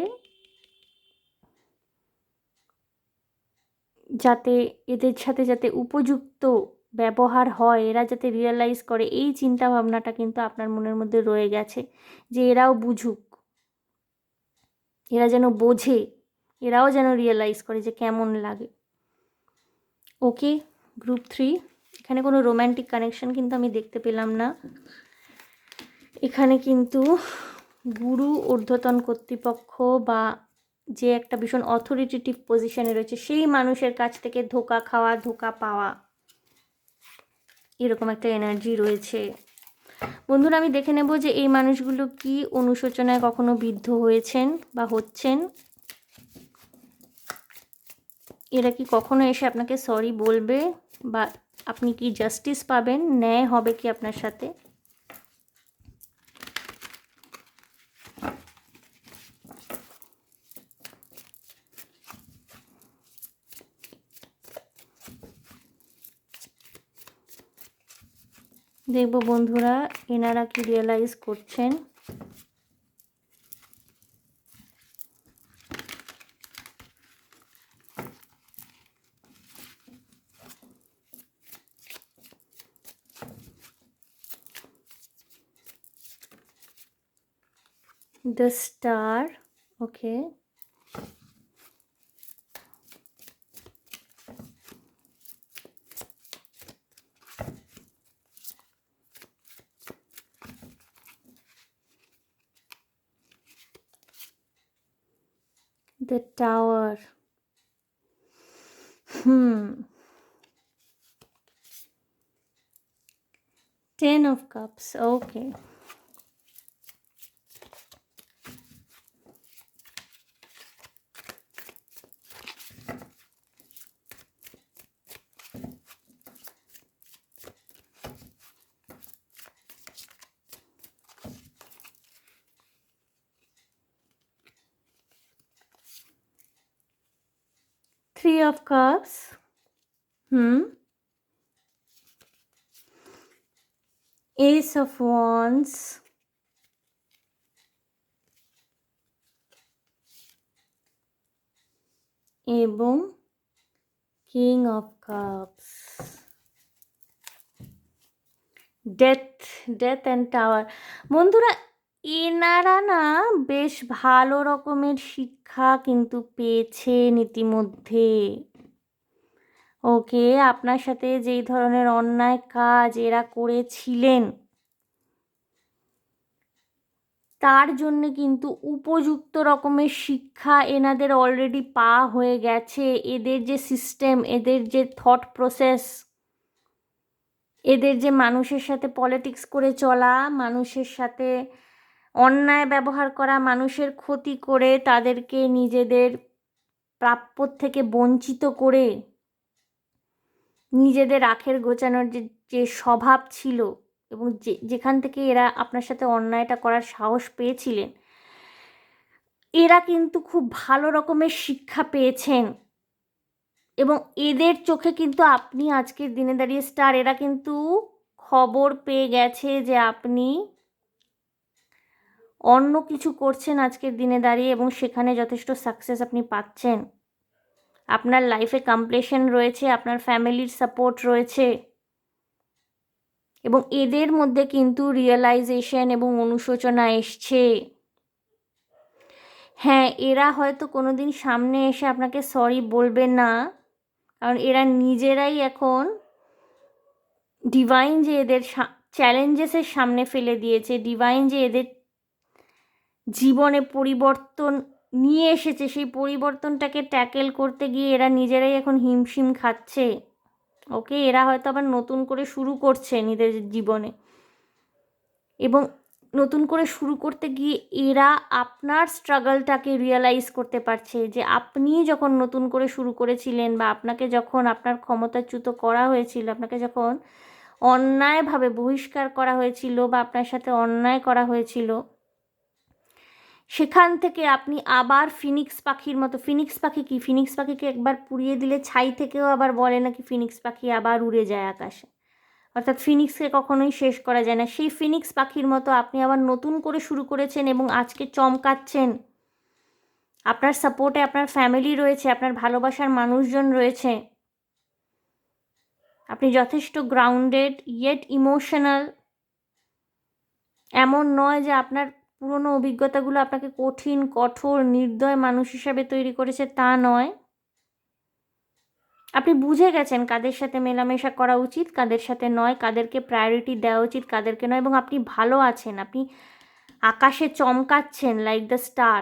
এদের সাথে যাতে উপযুক্ত ব্যবহার হয়, এরা যাতে রিয়েলাইজ করে, এই চিন্তা ভাবনাটা কিন্তু আপনার মনের মধ্যে রয়ে গেছে, যে এরাও বুঝুক, এরা যেন বোঝে, এরাও যেন রিয়েলাইজ করে যে কেমন লাগে। ওকে, গ্রুপ 3, এখানে কোনো রোম্যান্টিক কানেকশন কিন্তু আমি দেখতে পেলাম না। এখানে কিন্তু গুরু, ঊর্ধ্বতন কর্তৃপক্ষ বা যে একটা ভীষণ অথরিটেটিভ পজিশনে রয়েছে, সেই মানুষের কাছ থেকে ধোঁকা খাওয়া, ধোঁকা পাওয়া, এরকম একটা এনার্জি রয়েছে। বন্ধুরা, আমি দেখে নেব যে এই মানুষগুলো কি অনুশোচনায় কখনো বিদ্ধ হয়েছেন বা হচ্ছেন। এরা কি কখনো এসে আপনাকে সরি বলবে, বা আপনি কি জাস্টিস পাবেন, ন্যায় হবে কি আপনার সাথে। দেখব বন্ধুরা এনারা কি রিয়েলাইজ করছেন। The Star, okay. The Tower. Ten of Cups, okay. Three of Cups. Ace of Wands. এবং King of Cups. Death and Tower. বন্ধুরা, এনারা না বেশ ভালো রকমের শিক্ষা কিন্তু পেয়েছেন ইতিমধ্যে। ওকে, আপনার সাথে যেই ধরনের অন্যায় কাজ এরা করেছিলেন, তার জন্য কিন্তু উপযুক্ত রকমের শিক্ষা এনাদের অলরেডি পাওয়া হয়ে গেছে। এদের যে সিস্টেম, এদের যে থট প্রসেস, এদের যে মানুষের সাথে পলিটিক্স করে চলা, মানুষের সাথে অন্যায় ব্যবহার করা, মানুষের ক্ষতি করে তাদেরকে নিজেদের প্রাপ্যর থেকে বঞ্চিত করে নিজেদের আখের গোছানোর যে স্বভাব ছিল, এবং যেখান থেকে এরা আপনার সাথে অন্যায়টা করার সাহস পেয়েছিলেন, এরা কিন্তু খুব ভালো রকমের শিক্ষা পেয়েছেন। এবং এদের চোখে কিন্তু আপনি আজকের দিনে দাঁড়িয়ে স্টার। এরা কিন্তু খবর পেয়ে গেছে যে আপনি অন্য কিছু করছেন আজকের দিনে দাঁড়িয়ে, এবং সেখানে যথেষ্ট সাকসেস আপনি পাচ্ছেন। আপনার লাইফে কমপ্লিশন রয়েছে, আপনার ফ্যামিলির সাপোর্ট রয়েছে, এবং এদের মধ্যে কিন্তু রিয়েলাইজেশন এবং অনুশোচনা এসছে। হ্যাঁ, এরা হয়তো কোনো দিন সামনে এসে আপনাকে সরি বলবে না, কারণ এরা নিজেরাই এখন ডিভাইন যে এদের চ্যালেঞ্জেসের সামনে ফেলে দিয়েছে, ডিভাইন যে এদের জীবনে পরিবর্তন নিয়ে এসেছে, সেই পরিবর্তনটাকে ট্যাকেল করতে গিয়ে এরা নিজেরাই এখন হিমশিম খাচ্ছে। ওকে, এরা হয়তো আবার নতুন করে শুরু করছে নিজেদের জীবনে, এবং নতুন করে শুরু করতে গিয়ে এরা আপনার স্ট্রাগলটাকে রিয়েলাইজ করতে পারছে যে আপনি যখন নতুন করে শুরু করেছিলেন, বা আপনাকে যখন আপনার ক্ষমতাচ্যুত করা হয়েছিল, আপনাকে যখন অন্যায়ভাবে বহিষ্কার করা হয়েছিল বা আপনার সাথে অন্যায় করা হয়েছিল, সেখান থেকে আপনি আবার ফিনিক্স পাখির মতো, ফিনিক্স পাখি কি, ফিনিক্স পাখিকে একবার পুড়িয়ে দিলে ছাই থেকেও আবার বলে নাকি ফিনিক্স পাখি আবার উড়ে যায় আকাশে, অর্থাৎ ফিনিক্সকে কখনোই শেষ করা যায় না। সেই ফিনিক্স পাখির মতো আপনি আবার নতুন করে শুরু করেছেন এবং আজকে চমকাচ্ছেন। আপনার সাপোর্টে আপনার ফ্যামিলি রয়েছে, আপনার ভালোবাসার মানুষজন রয়েছে, আপনি যথেষ্ট গ্রাউন্ডেড ইয়েট ইমোশনাল। এমন নয় যে আপনার পুরনো অভিজ্ঞতাগুলো আপনাকে কঠিন, কঠোর, নির্দয় মানুষ হিসাবে তৈরি করেছে, তা নয়। আপনি বুঝে গেছেন কাদের সাথে মেলামেশা করা উচিত, কাদের সাথে নয়, কাদেরকে প্রায়োরিটি দেওয়া উচিত, কাদেরকে নয়, এবং আপনি ভালো আছেন, আপনি আকাশে চমকাচ্ছেন লাইক দ্য স্টার।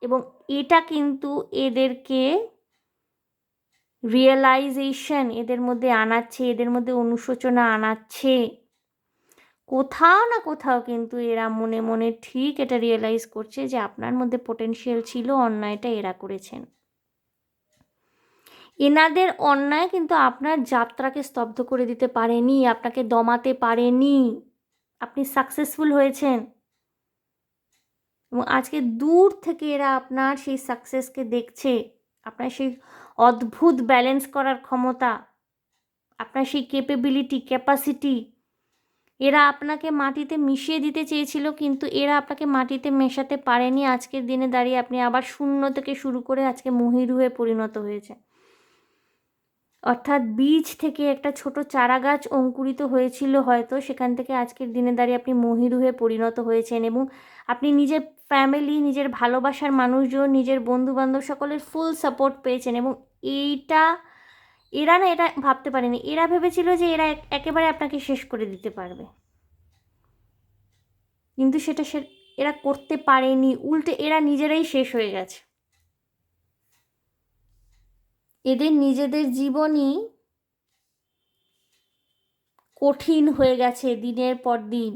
এবং এটা কিন্তু এদেরকে রিয়েলাইজেশন এদের মধ্যে আনাচ্ছে, এদের মধ্যে অনুশোচনা আনাচ্ছে। কোথাও না কোথাও কিন্তু এরা মনে মনে ঠিক এটা রিয়েলাইজ করছে যে আপনার মধ্যে পোটেনশিয়াল ছিল, অন্যায়টা এরা করেছেন। এনাদের অন্যায় কিন্তু আপনার যাত্রাকে স্তব্ধ করে দিতে পারেনি, আপনাকে দমাতে পারেনি। আপনি সাকসেসফুল হয়েছেন, এবং আজকে দূর থেকে এরা আপনার সেই সাকসেসকে দেখছে, আপনার সেই অদ্ভুত ব্যালেন্স করার ক্ষমতা, আপনার সেই ক্যাপাসিটি। এরা আপনাকে মাটিতে মিশিয়ে দিতে চেয়েছিল, কিন্তু এরা আপনাকে মাটিতে মেশাতে পারেনি। আজকের দিনে দাঁড়িয়ে আপনি আবার শূন্য থেকে শুরু করে আজকে মহিরুহে পরিণত হয়েছে, অর্থাৎ বীজ থেকে একটা ছোট চারা গাছ অঙ্কুরিত হয়েছিল হয়তো, সেখান থেকে আজকের দিনে দাঁড়িয়ে আপনি মহিরুহে পরিণত হয়েছেন, এবং আপনি নিজের ফ্যামিলি, নিজের ভালোবাসার মানুষজন, নিজের বন্ধুবান্ধব সকলের ফুল সাপোর্ট পেয়েছেন। এবং এইটা এরা না, এটা ভাবতে পারেনি, এরা ভেবেছিল যে এরা একেবারে আপনাকে শেষ করে দিতে পারবে, কিন্তু সেটা এরা করতে পারেনি, উল্টে এরা নিজেরাই শেষ হয়ে গেছে। এদের নিজেদের জীবনই কঠিন হয়ে গেছে দিনের পর দিন,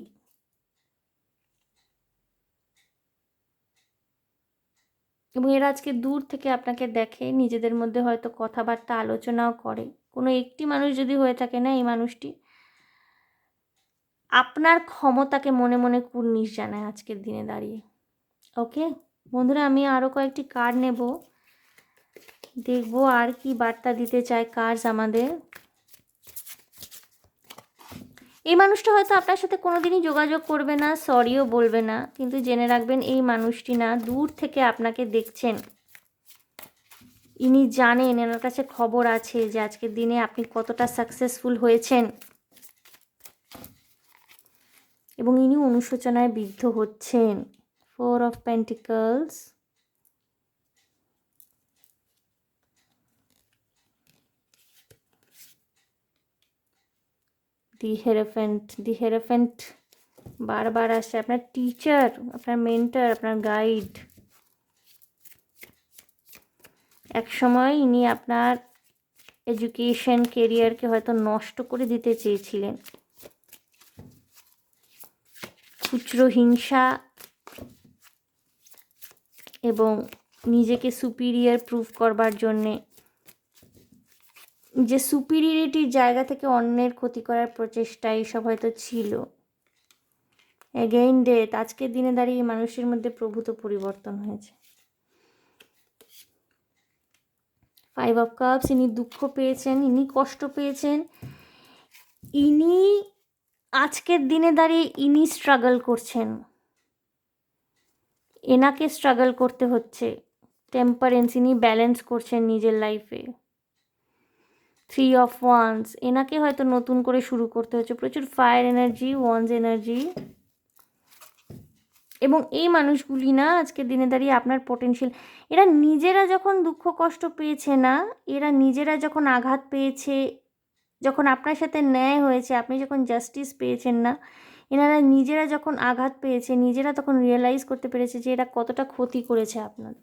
এবং এরা আজকে দূর থেকে আপনাকে দেখে, নিজেদের মধ্যে হয়তো কথাবার্তা আলোচনাও করে। কোনো একটি মানুষ যদি হয়ে থাকে না, এই মানুষটি আপনার ক্ষমতাকে মনে মনে কুর্নিশ জানায় আজকের দিনে দাঁড়িয়ে। ওকে বন্ধুরা, আমি আরও কয়েকটি কার্ড নেব, দেখবো আর কি বার্তা দিতে চায় কার্ডস আমাদের। এই মানুষটা হয়তো আপনার সাথে কোনোদিনই যোগাযোগ করবে না, সরিও বলবে না, কিন্তু জেনে রাখবেন এই মানুষটি না, দূর থেকে আপনাকে দেখছেন। ইনি জানেন, এনার কাছে খবর আছে যে আজকের দিনে আপনি কতটা সাকসেসফুল হয়েছেন, এবং ইনি অনুশোচনায় বিদ্ধ হচ্ছেন। 4 of Pentacles, দি হেরোফেন্ট বারবার আসছে, আপনার টিচার, আপনার মেন্টর, আপনার গাইড। এক সময় ইনি আপনার এডুকেশন কেরিয়ারকে হয়তো নষ্ট করে দিতে চেয়েছিলেন, খুচরো হিংসা এবং নিজেকে সুপিরিয়র প্রুভ করবার জন্যে, যে সুপিরিয়রিটির জায়গা থেকে অন্যের ক্ষতি করার প্রচেষ্টা, এইসব হয়তো ছিল। অ্যাগেইন ডেথ, আজকের দিনে দাঁড়িয়ে মানুষের মধ্যে প্রভূত পরিবর্তন হয়েছে। 5 of Cups, ইনি দুঃখ পেয়েছেন, ইনি কষ্ট পেয়েছেন, ইনি আজকের দিনে দাঁড়িয়ে ইনি স্ট্রাগল করছেন, এনাকে স্ট্রাগল করতে হচ্ছে। টেম্পারেন্স, ইনি ব্যালেন্স করছেন নিজের লাইফে। 3 অফ ওয়ান্স, এনাকে হয়তো নতুন করে শুরু করতে হচ্ছে, প্রচুর ফায়ার এনার্জি, ওয়ান্স এনার্জি। এবং এই মানুষগুলি না আজকের দিনে দাঁড়িয়ে আপনার পোটেনশিয়াল, এরা নিজেরা যখন দুঃখ কষ্ট পেয়েছে না, এরা নিজেরা যখন আঘাত পেয়েছে, যখন আপনার সাথে ন্যায় হয়েছে, আপনি যখন জাস্টিস পেয়েছেন না, এনারা নিজেরা যখন আঘাত পেয়েছে, নিজেরা তখন রিয়েলাইজ করতে পেরেছে যে এরা কতটা ক্ষতি করেছে আপনার।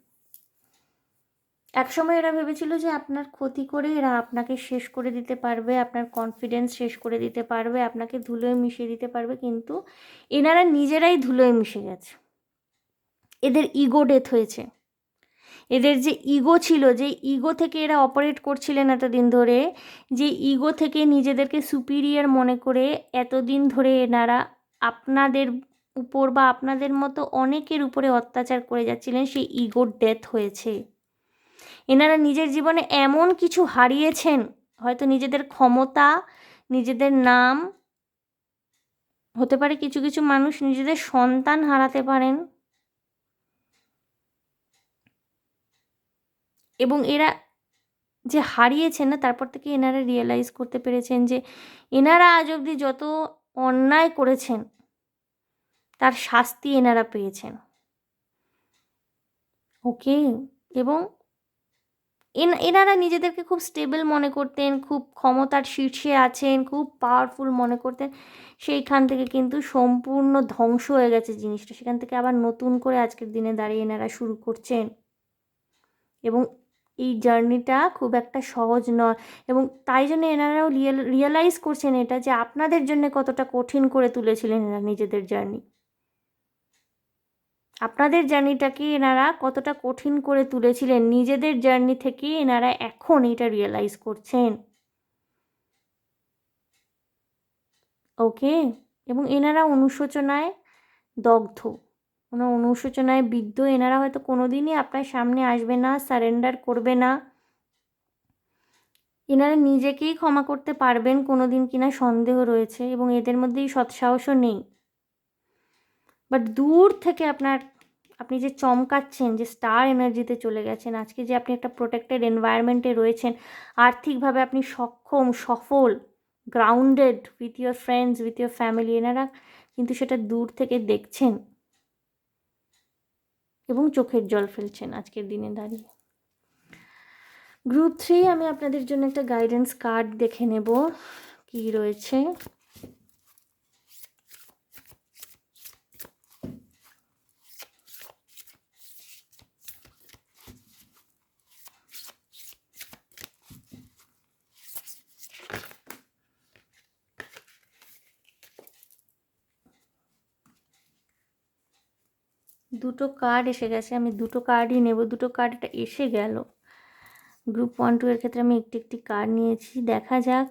একসময় এরা ভেবেছিল যে আপনার ক্ষতি করে এরা আপনাকে শেষ করে দিতে পারবে, আপনার কনফিডেন্স শেষ করে দিতে পারবে, আপনাকে ধুলোয় মিশিয়ে দিতে পারবে, কিন্তু এনারা নিজেরাই ধুলোয় মিশে গেছে। এদের ইগো ডেথ হয়েছে। এদের যে ইগো ছিল, যে ইগো থেকে এরা অপারেট করছিলেন এতদিন ধরে, যে ইগো থেকে নিজেদেরকে সুপিরিয়র মনে করে এতদিন ধরে এনারা আপনাদের উপর বা আপনাদের মতো অনেকের উপরে অত্যাচার করে যাচ্ছিলেন, সেই ইগোর ডেথ হয়েছে। এনারা নিজের জীবনে এমন কিছু হারিয়েছেন, হয়তো নিজেদের ক্ষমতা, নিজেদের নাম, হতে পারে কিছু কিছু মানুষ নিজেদের সন্তান হারাতে পারেন। এবং এরা যে হারিয়েছেন না, তারপর থেকে এনারা রিয়েলাইজ করতে পেরেছেন যে এনারা আজ অবধি যত অন্যায় করেছেন তার শাস্তি এনারা পেয়েছেন। ওকে। এবং এনারা নিজেদেরকে খুব স্টেবল মনে করতেন, খুব ক্ষমতার শীর্ষে আছেন, খুব পাওয়ারফুল মনে করতেন। সেইখান থেকে কিন্তু সম্পূর্ণ ধ্বংস হয়ে গেছে জিনিসটা। সেখান থেকে আবার নতুন করে আজকের দিনে দাঁড়িয়ে এনারা শুরু করছেন। এবং এই জার্নিটা খুব একটা সহজ নয়, এবং তাই জন্য এনারাও রিয়েলাইজ করছেন এটা, যে আপনাদের জন্য কতটা কঠিন করে তুলেছিলেন এরা নিজেদের জার্নি। আপনাদের জার্নিটাকে এনারা কতটা কঠিন করে তুলেছিলেন, নিজেদের জার্নি থেকে এনারা এখন এটা রিয়েলাইজ করছেন। ওকে। এবং এনারা অনুশোচনায় দগ্ধ, অনুশোচনায় বিদ্ধ। এনারা হয়তো কোনোদিনই আপনার সামনে আসবে না, সারেন্ডার করবে না। এনারা নিজেকেই ক্ষমা করতে পারবেন কোনো দিন কিনা সন্দেহ রয়েছে, এবং এদের মধ্যে এই সৎসাহসও নেই। বাট দূর থেকে আপনি যে চমকাচ্ছেন, যে স্টার এনার্জিতে চলে গেছেন, আজকে যে আপনি একটা প্রোটেক্টেড এনভায়রনমেন্টে রয়েছেন, আর্থিকভাবে আপনি সক্ষম, সফল, grounded with your friends, with your family, এনারা কিন্তু সেটা দূর থেকে দেখছেন এবং চোখের জল ফেলছেন আজকের দিনে দাঁড়িয়ে। গ্রুপ 3, আমি আপনাদের জন্য একটা গাইডেন্স কার্ড দেখে নেব কি রয়েছে। দুটো কার্ড এসে গেছে, আমি দুটো কার্ডই নেব। দুটো কার্ড এটা এসে গেল। গ্রুপ 1-2 এর ক্ষেত্রে আমি একটি কার্ড নিয়েছি। দেখা যাক।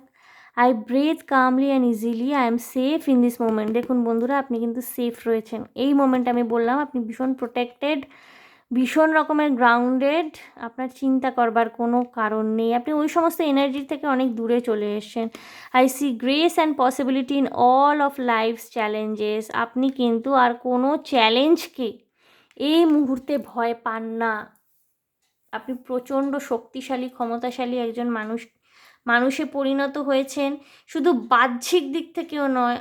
I breathe calmly and easily, I am safe in this moment. দেখুন বন্ধুরা, আপনি কিন্তু সেফ রয়েছেন এই মোমেন্ট। আমি বললাম আপনি ভীষণ প্রোটেক্টেড, ভীষণ রকমের গ্রাউন্ডেড, আপনার চিন্তা করবার কোনো কারণ নেই। আপনি ওই সমস্ত এনার্জি থেকে অনেক দূরে চলে এসেছেন। I see grace and possibility in all of life's challenges. আপনি কিন্তু আর কোনো চ্যালেঞ্জকে এই মুহূর্তে ভয় পান না। আপনি প্রচণ্ড শক্তিশালী, ক্ষমতাশালী একজন মানুষে পরিণত হয়েছেন। শুধু বাহ্যিক দিক থেকেও নয়,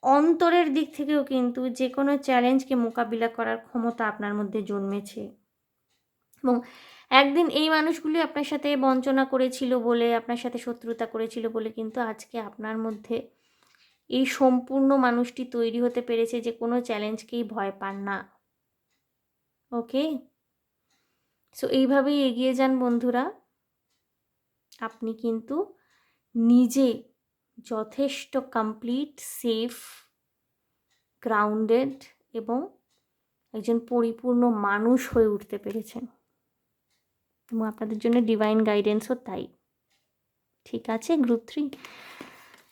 অন্তরের দিক থেকেও কিন্তু যে কোনো চ্যালেঞ্জকে মোকাবিলা করার ক্ষমতা আপনার মধ্যে জন্মেছে। এবং একদিন এই মানুষগুলি আপনার সাথে বঞ্চনা করেছিল বলে, আপনার সাথে শত্রুতা করেছিল বলে কিন্তু আজকে আপনার মধ্যে এই সম্পূর্ণ মানুষটি তৈরি হতে পেরেছে যে কোনো চ্যালেঞ্জকেই ভয় পান না। ওকে। সো এইভাবেই এগিয়ে যান বন্ধুরা। আপনি কিন্তু নিজে যথেষ্ট কমপ্লিট, সেফ, গ্রাউন্ডেড এবং একজন পরিপূর্ণ মানুষ হয়ে উঠতে পেরেছেন, এবং আপনাদের জন্য ডিভাইন গাইডেন্সও তাই। ঠিক আছে গ্রুপ 3।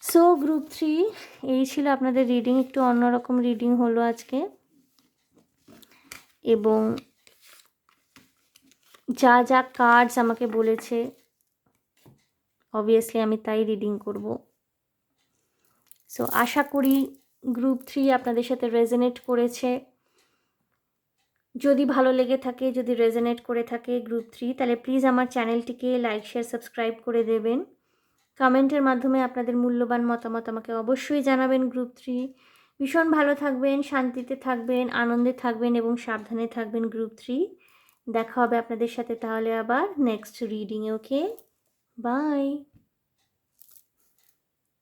সো গ্রুপ 3 এই ছিল আপনাদের রিডিং। একটু অন্যরকম রিডিং হলো আজকে, এবং যা যা কার্ডস আমাকে বলেছে অবভিয়াসলি আমি তাই রিডিং করব। সো আশা করি গ্রুপ 3 আপনাদের সাথে রেজোনেট করেছে। যদি ভালো লেগে থাকে, যদি রেজোনেট করে থাকে গ্রুপ 3, তাহলে প্লিজ আমার চ্যানেলটিকে লাইক, শেয়ার, সাবস্ক্রাইব করে দেবেন। কমেন্টের মাধ্যমে আপনাদের মূল্যবান মতামত আমাকে অবশ্যই জানাবেন। গ্রুপ 3 ভীষণ ভালো থাকবেন, শান্তিতে থাকবেন, আনন্দে থাকবেন এবং সাবধানে থাকবেন গ্রুপ 3। দেখা হবে আপনাদের সাথে তাহলে আবার নেক্সট রিডিংয়ে। Okay, by.